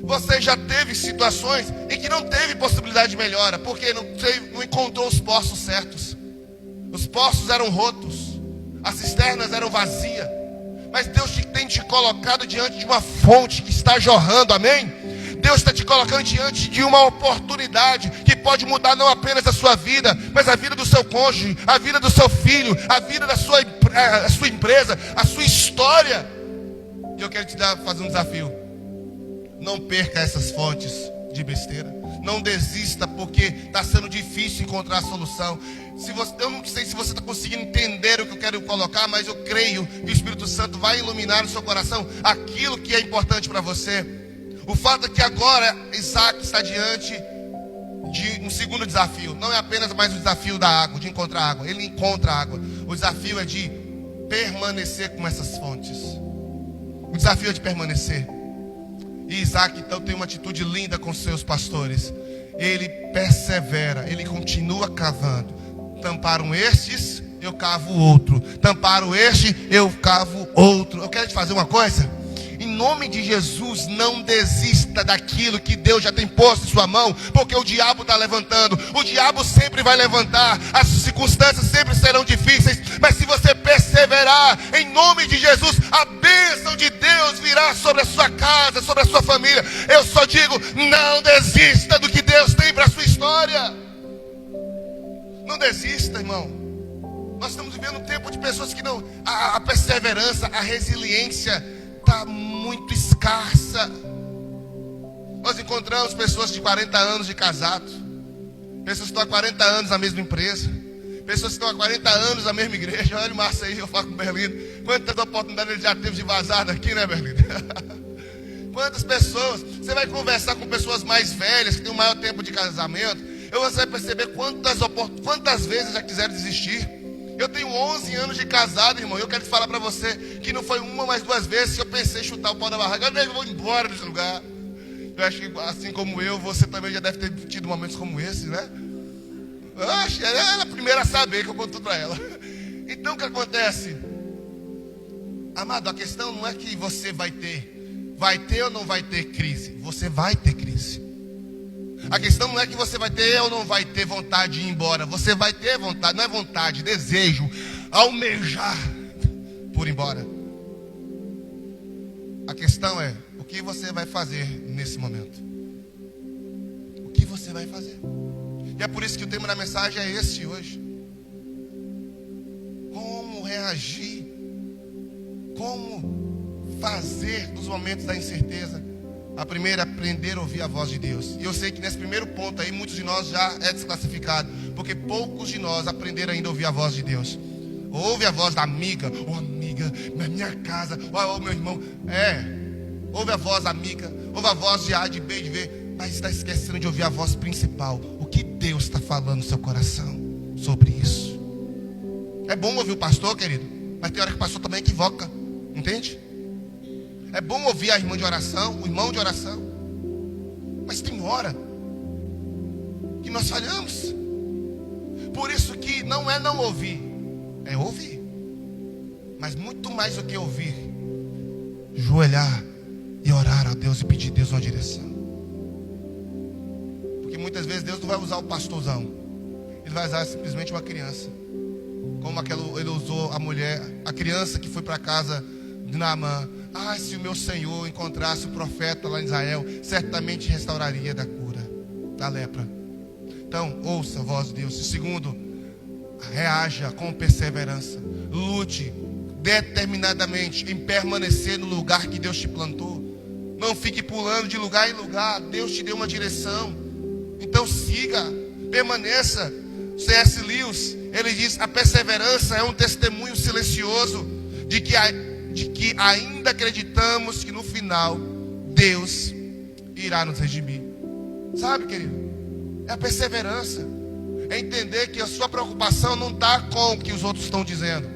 você já teve situações em que não teve possibilidade de melhora, porque não encontrou os poços certos. Os poços eram rotos, as cisternas eram vazias, mas Deus tem te colocado diante de uma fonte que está jorrando, amém? Deus está te colocando diante de uma oportunidade que pode mudar não apenas a sua vida, mas a vida do seu cônjuge, a vida do seu filho, a vida da sua empresa, a sua história. E eu quero te fazer um desafio: não perca essas fontes de besteira. Não desista, porque está sendo difícil encontrar a solução. Eu não sei se você está conseguindo entender o que eu quero colocar, mas eu creio que o Espírito Santo vai iluminar no seu coração aquilo que é importante para você. O fato é que agora Isaac está diante de um segundo desafio. Não é apenas mais o desafio da água, de encontrar água. Ele encontra água. O desafio é de permanecer com essas fontes. O desafio é de permanecer. E Isaac então tem uma atitude linda com seus pastores. Ele persevera, ele continua cavando. Tamparam estes, eu cavo outro. Tamparam este, eu cavo outro. Eu quero te fazer uma coisa. Em nome de Jesus, não desista daquilo que Deus já tem posto em sua mão, porque o diabo está levantando. O diabo sempre vai levantar. As circunstâncias sempre serão difíceis, mas se você perseverar, em nome de Jesus, a bênção de Deus virá sobre a sua casa, sobre a sua família. Eu só digo: não desista do que Deus tem para a sua história. Não desista, irmão. Nós estamos vivendo um tempo de pessoas que não... A perseverança, a resiliência está muito escassa. Nós encontramos pessoas de 40 anos de casado, pessoas que estão há 40 anos na mesma empresa, pessoas que estão há 40 anos na mesma igreja. Olha o Márcio aí, eu falo com o Berlindo. Quantas oportunidades ele já teve de vazar daqui, né, Berlindo? Quantas pessoas, você vai conversar com pessoas mais velhas, que têm um maior tempo de casamento, e você vai perceber quantas vezes já quiseram desistir. Eu tenho 11 anos de casado, irmão. Eu quero te falar para você que não foi uma, mas 2 vezes que eu pensei em chutar o pau da barraca. Eu vou embora desse lugar. Eu acho que, assim como eu, você também já deve ter tido momentos como esse, né? Oxe, ela é a primeira a saber, que eu conto tudo para ela. Então o que acontece? Amado, a questão não é que você vai ter ou não vai ter crise. Você vai ter crise. A questão não é que você vai ter ou não vai ter vontade de ir embora. Você vai ter vontade, não é vontade, desejo, almejar por ir embora. A questão é: o que você vai fazer nesse momento? O que você vai fazer? E é por isso que o tema da mensagem é esse hoje. Como reagir? Como fazer nos momentos da incerteza? A primeira é aprender a ouvir a voz de Deus. E eu sei que nesse primeiro ponto aí, muitos de nós já é desclassificado, porque poucos de nós aprenderam ainda a ouvir a voz de Deus. Ouve a voz da amiga: ô amiga, na minha casa, ô meu irmão. Ouve a voz amiga, ouve a voz de A, de B, de V, mas está esquecendo de ouvir a voz principal. O que Deus está falando no seu coração sobre isso? É bom ouvir o pastor, querido, mas tem hora que o pastor também equivoca, entende? É bom ouvir a irmã de oração, o irmão de oração, mas tem hora que nós falhamos. Por isso que não é não ouvir, é ouvir. Mas muito mais do que ouvir, joelhar e orar a Deus e pedir a Deus uma direção. Porque muitas vezes Deus não vai usar o pastorzão, Ele vai usar simplesmente uma criança. Como Ele usou a mulher, a criança que foi para a casa de Naamã. Se o meu Senhor encontrasse o profeta lá em Israel, certamente restauraria da cura, da lepra. Então, ouça a voz de Deus. E segundo, reaja com perseverança. Lute determinadamente em permanecer no lugar que Deus te plantou. Não fique pulando de lugar em lugar. Deus te deu uma direção. Então siga, permaneça. C.S. Lewis, ele diz: a perseverança é um testemunho silencioso de que ainda acreditamos que no final Deus irá nos redimir. Sabe, querido? É a perseverança. É entender que a sua preocupação não está com o que os outros estão dizendo.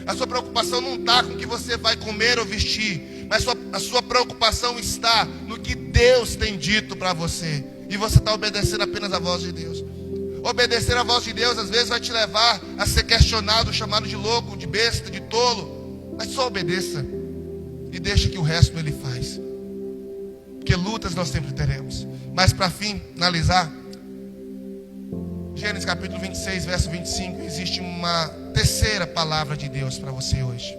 A sua preocupação não está com o que você vai comer ou vestir. Mas a sua preocupação está no que Deus tem dito para você. E você está obedecendo apenas a voz de Deus. Obedecer a voz de Deus às vezes vai te levar a ser questionado, chamado de louco, de besta, de tolo. Mas só obedeça. E deixa que o resto Ele faz. Porque lutas nós sempre teremos. Mas para finalizar, Gênesis capítulo 26, verso 25, existe uma terceira palavra de Deus para você hoje.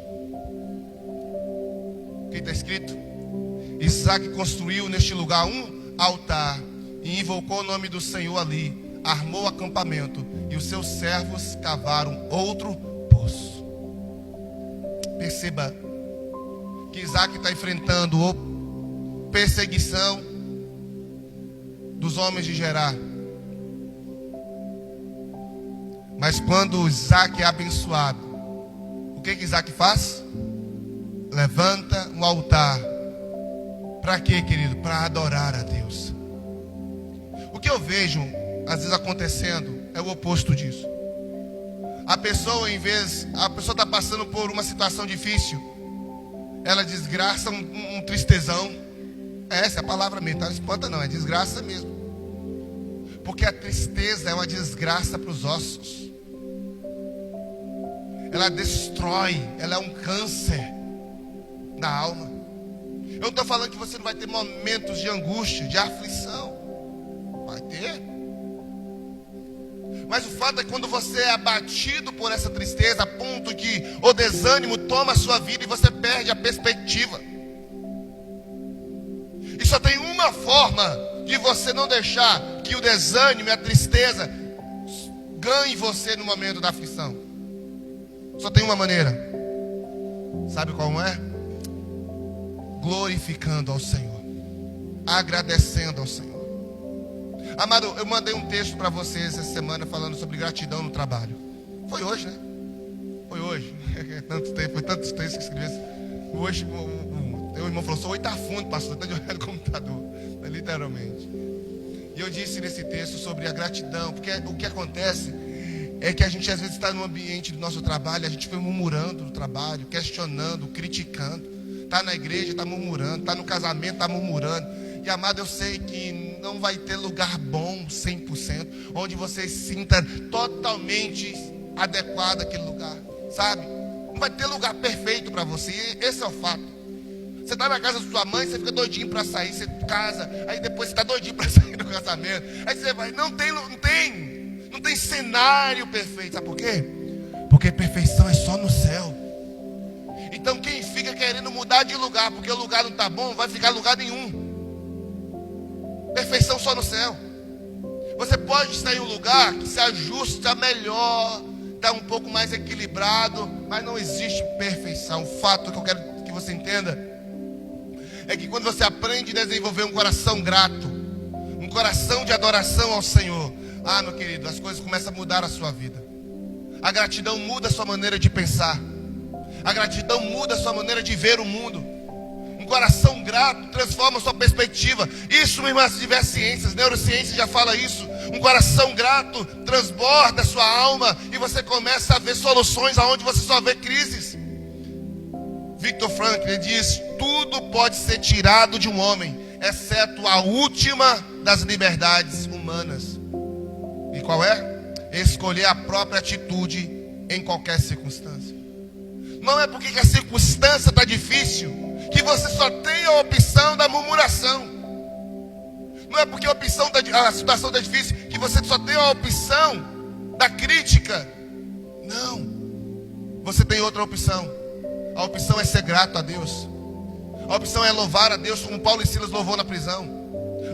O que está escrito? Isaac construiu neste lugar um altar e invocou o nome do Senhor ali, armou acampamento e os seus servos cavaram outro poço. Perceba que Isaac está enfrentando perseguição dos homens de Gerar. Mas quando Isaac é abençoado, o que Isaac faz? Levanta um altar. Para quê, querido? Para adorar a Deus. O que eu vejo às vezes acontecendo é o oposto disso. A pessoa está passando por uma situação difícil, ela desgraça um tristezão. Essa é a palavra mesmo, tá? Não espanta não, é desgraça mesmo. Porque a tristeza é uma desgraça para os ossos. Ela destrói, ela é um câncer na alma. Eu não estou falando que você não vai ter momentos de angústia, de aflição. Vai ter. Mas o fato é que quando você é abatido por essa tristeza, a ponto que o desânimo toma a sua vida e você perde a perspectiva. E só tem uma forma de você não deixar que o desânimo e a tristeza ganhem você no momento da aflição. Só tem uma maneira. Sabe qual é? Glorificando ao Senhor, agradecendo ao Senhor. Amado, eu mandei um texto para vocês essa semana falando sobre gratidão no trabalho. Foi hoje, né? Foi hoje. Foi tantos textos que escrevi. Hoje o irmão falou: sou oitafundo, pastor, está de olhar no computador. Literalmente. E eu disse nesse texto sobre a gratidão, porque o que acontece é que a gente às vezes está no ambiente do nosso trabalho, a gente foi murmurando no trabalho, questionando, criticando. Está na igreja, está murmurando. Está no casamento, está murmurando. E amado, eu sei que não vai ter lugar bom 100%, onde você se sinta totalmente adequado àquele lugar, sabe? Não vai ter lugar perfeito para você. Esse é o fato. Você está na casa da sua mãe, você fica doidinho para sair, você casa, aí depois você está doidinho para sair do casamento. Aí você vai, não tem cenário perfeito. Sabe por quê? Porque perfeição é só no céu. Então quem fica querendo mudar de lugar porque o lugar não está bom, vai ficar em lugar nenhum. Perfeição só no céu. Você pode estar em um lugar que se ajusta melhor, está um pouco mais equilibrado, mas não existe perfeição. O fato que eu quero que você entenda é que quando você aprende a desenvolver um coração grato, um coração de adoração ao Senhor, meu querido, as coisas começam a mudar a sua vida. A gratidão muda a sua maneira de pensar. A gratidão muda a sua maneira de ver o mundo. Um coração grato transforma a sua perspectiva. Isso, meu irmão, se tiver ciências, neurociência já fala isso. Um coração grato transborda a sua alma e você começa a ver soluções aonde você só vê crises. Viktor Frankl, ele diz: tudo pode ser tirado de um homem, exceto a última das liberdades humanas. E qual é? Escolher a própria atitude em qualquer circunstância. Não é porque a circunstância está difícil que você só tem a opção da murmuração. Não é porque a situação está difícil que você só tem a opção da crítica. Não. Você tem outra opção. A opção é ser grato a Deus. A opção é louvar a Deus como Paulo e Silas louvou na prisão.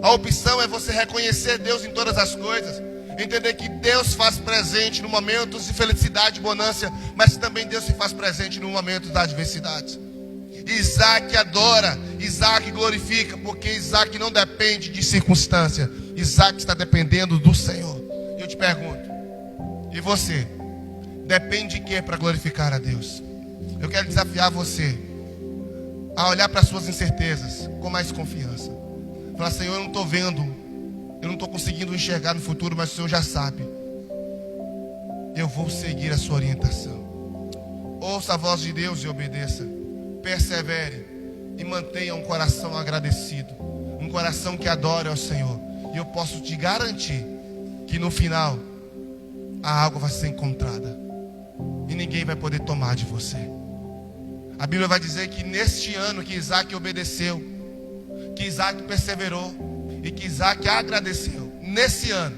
A opção é você reconhecer Deus em todas as coisas. Entender que Deus faz presente no momentos de felicidade e bonança, mas também Deus se faz presente no momento da adversidade. Isaac adora, Isaac glorifica, porque Isaac não depende de circunstância. Isaac está dependendo do Senhor. E eu te pergunto, e você? Depende de quê para glorificar a Deus? Eu quero desafiar você a olhar para as suas incertezas com mais confiança. Falar: Senhor, eu não estou vendo Eu não estou conseguindo enxergar no futuro, mas o Senhor já sabe. Eu vou seguir a sua orientação. Ouça a voz de Deus e obedeça. Persevere e mantenha um coração agradecido, um coração que adore ao Senhor. E eu posso te garantir que no final a água vai ser encontrada e ninguém vai poder tomar de você. A Bíblia vai dizer que neste ano que Isaac obedeceu, que Isaac perseverou e que Isaac agradeceu, nesse ano,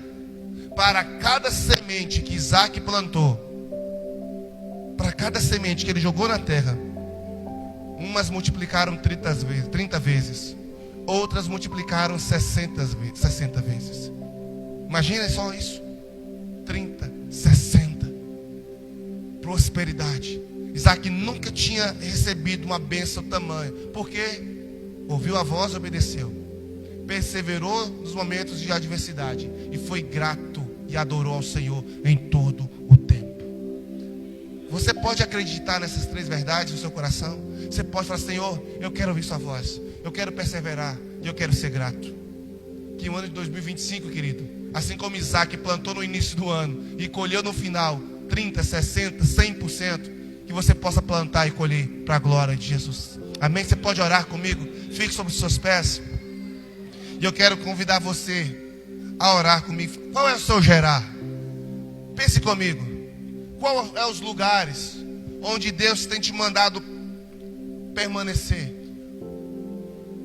para cada semente que Isaac plantou, para cada semente que ele jogou na terra, umas multiplicaram 30 vezes, outras multiplicaram 60 vezes. Imagina só isso: 30, 60. Prosperidade. Isaac nunca tinha recebido uma bênção tamanha, porque ouviu a voz e obedeceu, perseverou nos momentos de adversidade e foi grato e adorou ao Senhor em todo o tempo. Você pode acreditar nessas 3 verdades no seu coração. Você pode falar: Senhor, eu quero ouvir sua voz, eu quero perseverar e eu quero ser grato. Que o ano de 2025, querido, assim como Isaac plantou no início do ano e colheu no final 30, 60, 100%, que você possa plantar e colher para a glória de Jesus. Amém? Você pode orar comigo? Fique sobre os seus pés. E eu quero convidar você a orar comigo. Qual é o seu gerar? Pense comigo. Qual é os lugares onde Deus tem te mandado permanecer?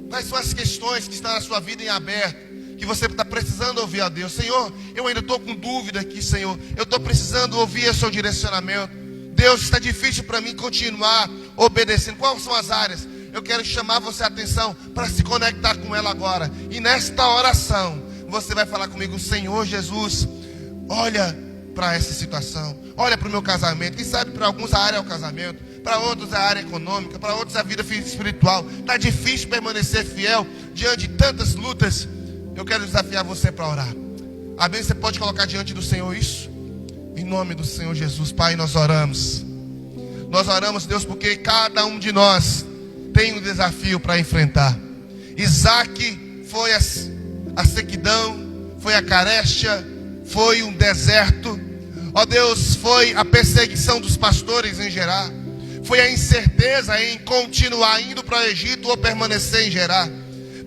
Quais são as questões que estão na sua vida em aberto, que você está precisando ouvir a Deus? Senhor, eu ainda estou com dúvida aqui, Senhor. Eu estou precisando ouvir o seu direcionamento. Deus, está difícil para mim continuar obedecendo. Quais são as áreas? Eu quero chamar você a atenção para se conectar com ela agora. E nesta oração, você vai falar comigo: Senhor Jesus, olha para essa situação, olha para o meu casamento. Quem sabe para alguns a área é o casamento, para outros a área econômica, para outros a vida espiritual. Está difícil permanecer fiel diante de tantas lutas. Eu quero desafiar você para orar. Amém? Você pode colocar diante do Senhor isso? Em nome do Senhor Jesus. Pai, nós oramos. Nós oramos, Deus, porque cada um de nós tem um desafio para enfrentar. Isaac foi a sequidão, foi a carestia, foi um deserto. Ó Deus, foi a perseguição dos pastores em Gerar, foi a incerteza em continuar indo para o Egito ou permanecer em Gerar.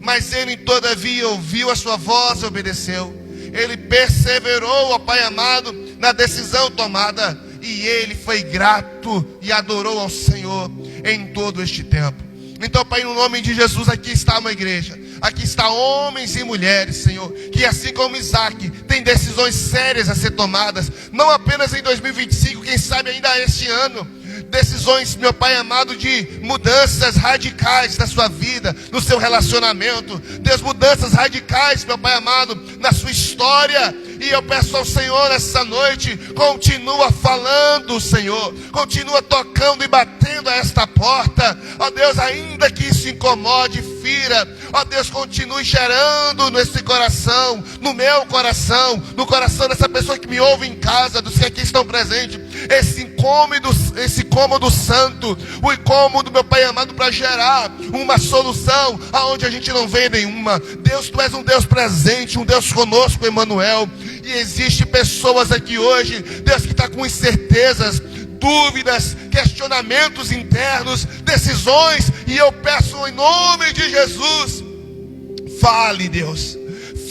Mas ele todavia ouviu a sua voz e obedeceu. Ele perseverou, ó Pai amado, na decisão tomada, e ele foi grato e adorou ao Senhor em todo este tempo. Então, Pai, no nome de Jesus, aqui está uma igreja, aqui está homens e mulheres, Senhor, que assim como Isaac, tem decisões sérias a ser tomadas, não apenas em 2025, quem sabe ainda este ano. Decisões, meu Pai amado, de mudanças radicais na sua vida, no seu relacionamento. Deus, mudanças radicais, meu Pai amado, na sua história. E eu peço ao Senhor nessa noite, continua falando, Senhor, continua tocando e batendo a esta porta. Ó Deus, ainda que isso incomode, fira, ó Deus, continue gerando nesse coração, no meu coração, no coração dessa pessoa que me ouve em casa, dos que aqui estão presentes, esse incômodo santo, o incômodo, meu Pai amado, para gerar uma solução aonde a gente não vê nenhuma. Deus, Tu és um Deus presente, um Deus conosco, Emmanuel. E existe pessoas aqui hoje, Deus, que está com incertezas, dúvidas, questionamentos internos, decisões. E eu peço em nome de Jesus, fale, Deus,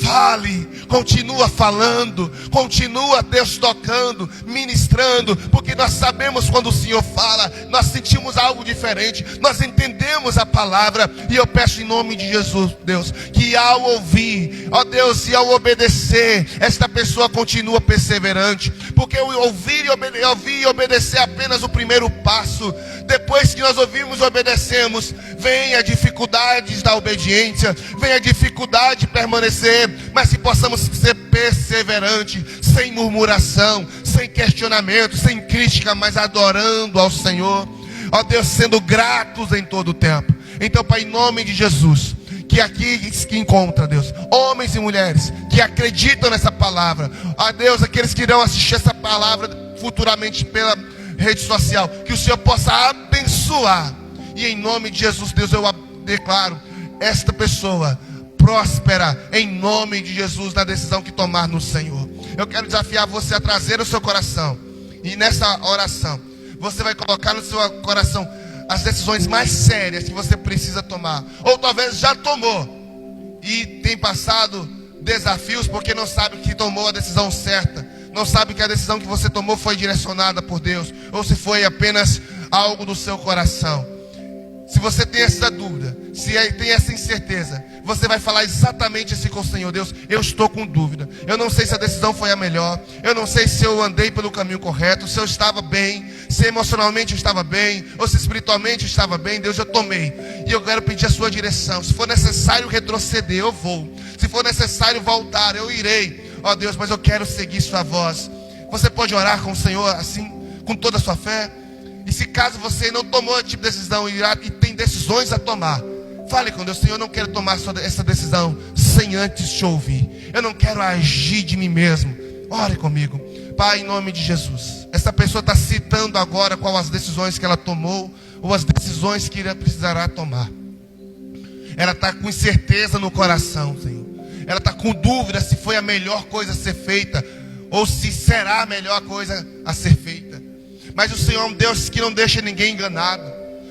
fale, continua falando, continua, Deus, tocando, ministrando, porque nós sabemos quando o Senhor fala, nós sentimos algo diferente, nós entendemos a palavra. E eu peço em nome de Jesus, Deus, que ao ouvir, ó Deus, e ao obedecer, esta pessoa continua perseverante, porque o ouvir e obedecer é apenas o primeiro passo. Depois que nós ouvimos e obedecemos, vem a dificuldade da obediência, vem a dificuldade de permanecer, mas que possamos ser perseverantes, sem murmuração, sem questionamento, sem crítica, mas adorando ao Senhor, ó Deus, sendo gratos em todo o tempo. Então, Pai, em nome de Jesus, que aqui se encontra, Deus, homens e mulheres que acreditam nessa palavra, ó Deus, aqueles que irão assistir essa palavra futuramente pela rede social, que o Senhor possa abençoar. E em nome de Jesus, Deus, eu declaro esta pessoa próspera em nome de Jesus na decisão que tomar no Senhor. Eu quero desafiar você a trazer o seu coração, e nessa oração você vai colocar no seu coração as decisões mais sérias que você precisa tomar, ou talvez já tomou e tem passado desafios porque não sabe que tomou a decisão certa, não sabe que a decisão que você tomou foi direcionada por Deus, ou se foi apenas algo do seu coração. Se você tem essa dúvida, se tem essa incerteza, você vai falar exatamente assim com o Senhor: Deus, eu estou com dúvida, eu não sei se a decisão foi a melhor, eu não sei se eu andei pelo caminho correto, se eu estava bem, se emocionalmente eu estava bem, ou se espiritualmente eu estava bem. Deus, eu tomei, e eu quero pedir a sua direção. Se for necessário retroceder, eu vou. Se for necessário voltar, eu irei. Ó Deus, mas eu quero seguir sua voz. Você pode orar com o Senhor assim, com toda a sua fé? E se caso você não tomou a tipo de decisão e tem decisões a tomar, fale com Deus: Senhor, eu não quero tomar essa decisão sem antes te ouvir. Eu não quero agir de mim mesmo. Ore comigo. Pai, em nome de Jesus, essa pessoa está citando agora quais as decisões que ela tomou, ou as decisões que ela precisará tomar. Ela está com incerteza no coração, Senhor. Ela está com dúvida se foi a melhor coisa a ser feita, ou se será a melhor coisa a ser feita. Mas o Senhor é um Deus que não deixa ninguém enganado.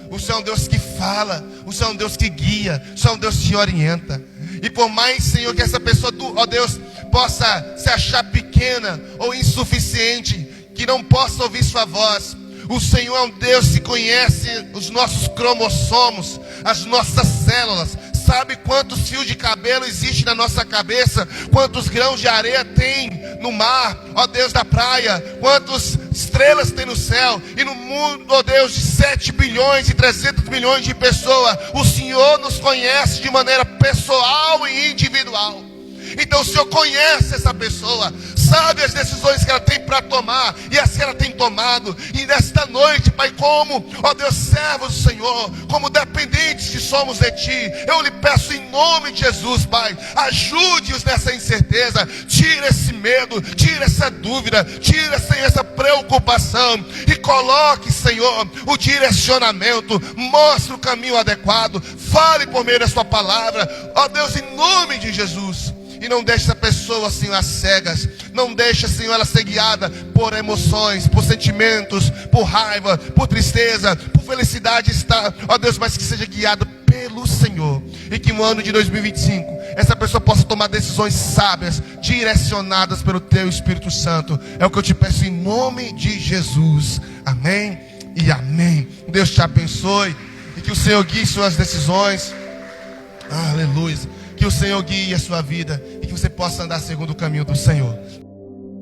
O Senhor é um Deus que fala. O Senhor é um Deus que guia. O Senhor é um Deus que orienta. E por mais, Senhor, que essa pessoa, ó Deus, possa se achar pequena ou insuficiente, que não possa ouvir sua voz, o Senhor é um Deus que conhece os nossos cromossomos, as nossas células, sabe quantos fios de cabelo existem na nossa cabeça, quantos grãos de areia tem no mar, ó Deus da praia, quantas estrelas tem no céu, e no mundo, ó Deus, de 7 bilhões e 300 milhões de pessoas, o Senhor nos conhece de maneira pessoal e individual. Então o Senhor conhece essa pessoa, sabe as decisões que ela tem para tomar e as que ela tem tomado. E nesta noite, Pai, como, ó Deus, servos do Senhor, como dependentes que somos de Ti, eu lhe peço em nome de Jesus, Pai, ajude-os nessa incerteza, tira esse medo, tira essa dúvida, tira essa preocupação e coloque, Senhor, o direcionamento, mostre o caminho adequado, fale por meio da sua palavra, ó Deus, em nome de Jesus. E não deixe essa pessoa, Senhor, às cegas. Não deixe, Senhor, ela ser guiada por emoções, por sentimentos, por raiva, por tristeza, por felicidade está, ó Deus, mas que seja guiada pelo Senhor. E que no ano de 2025 essa pessoa possa tomar decisões sábias, direcionadas pelo Teu Espírito Santo. É o que eu te peço em nome de Jesus. Amém e amém. Deus te abençoe e que o Senhor guie suas decisões. Aleluia. Que o Senhor guie a sua vida e que você possa andar segundo o caminho do Senhor.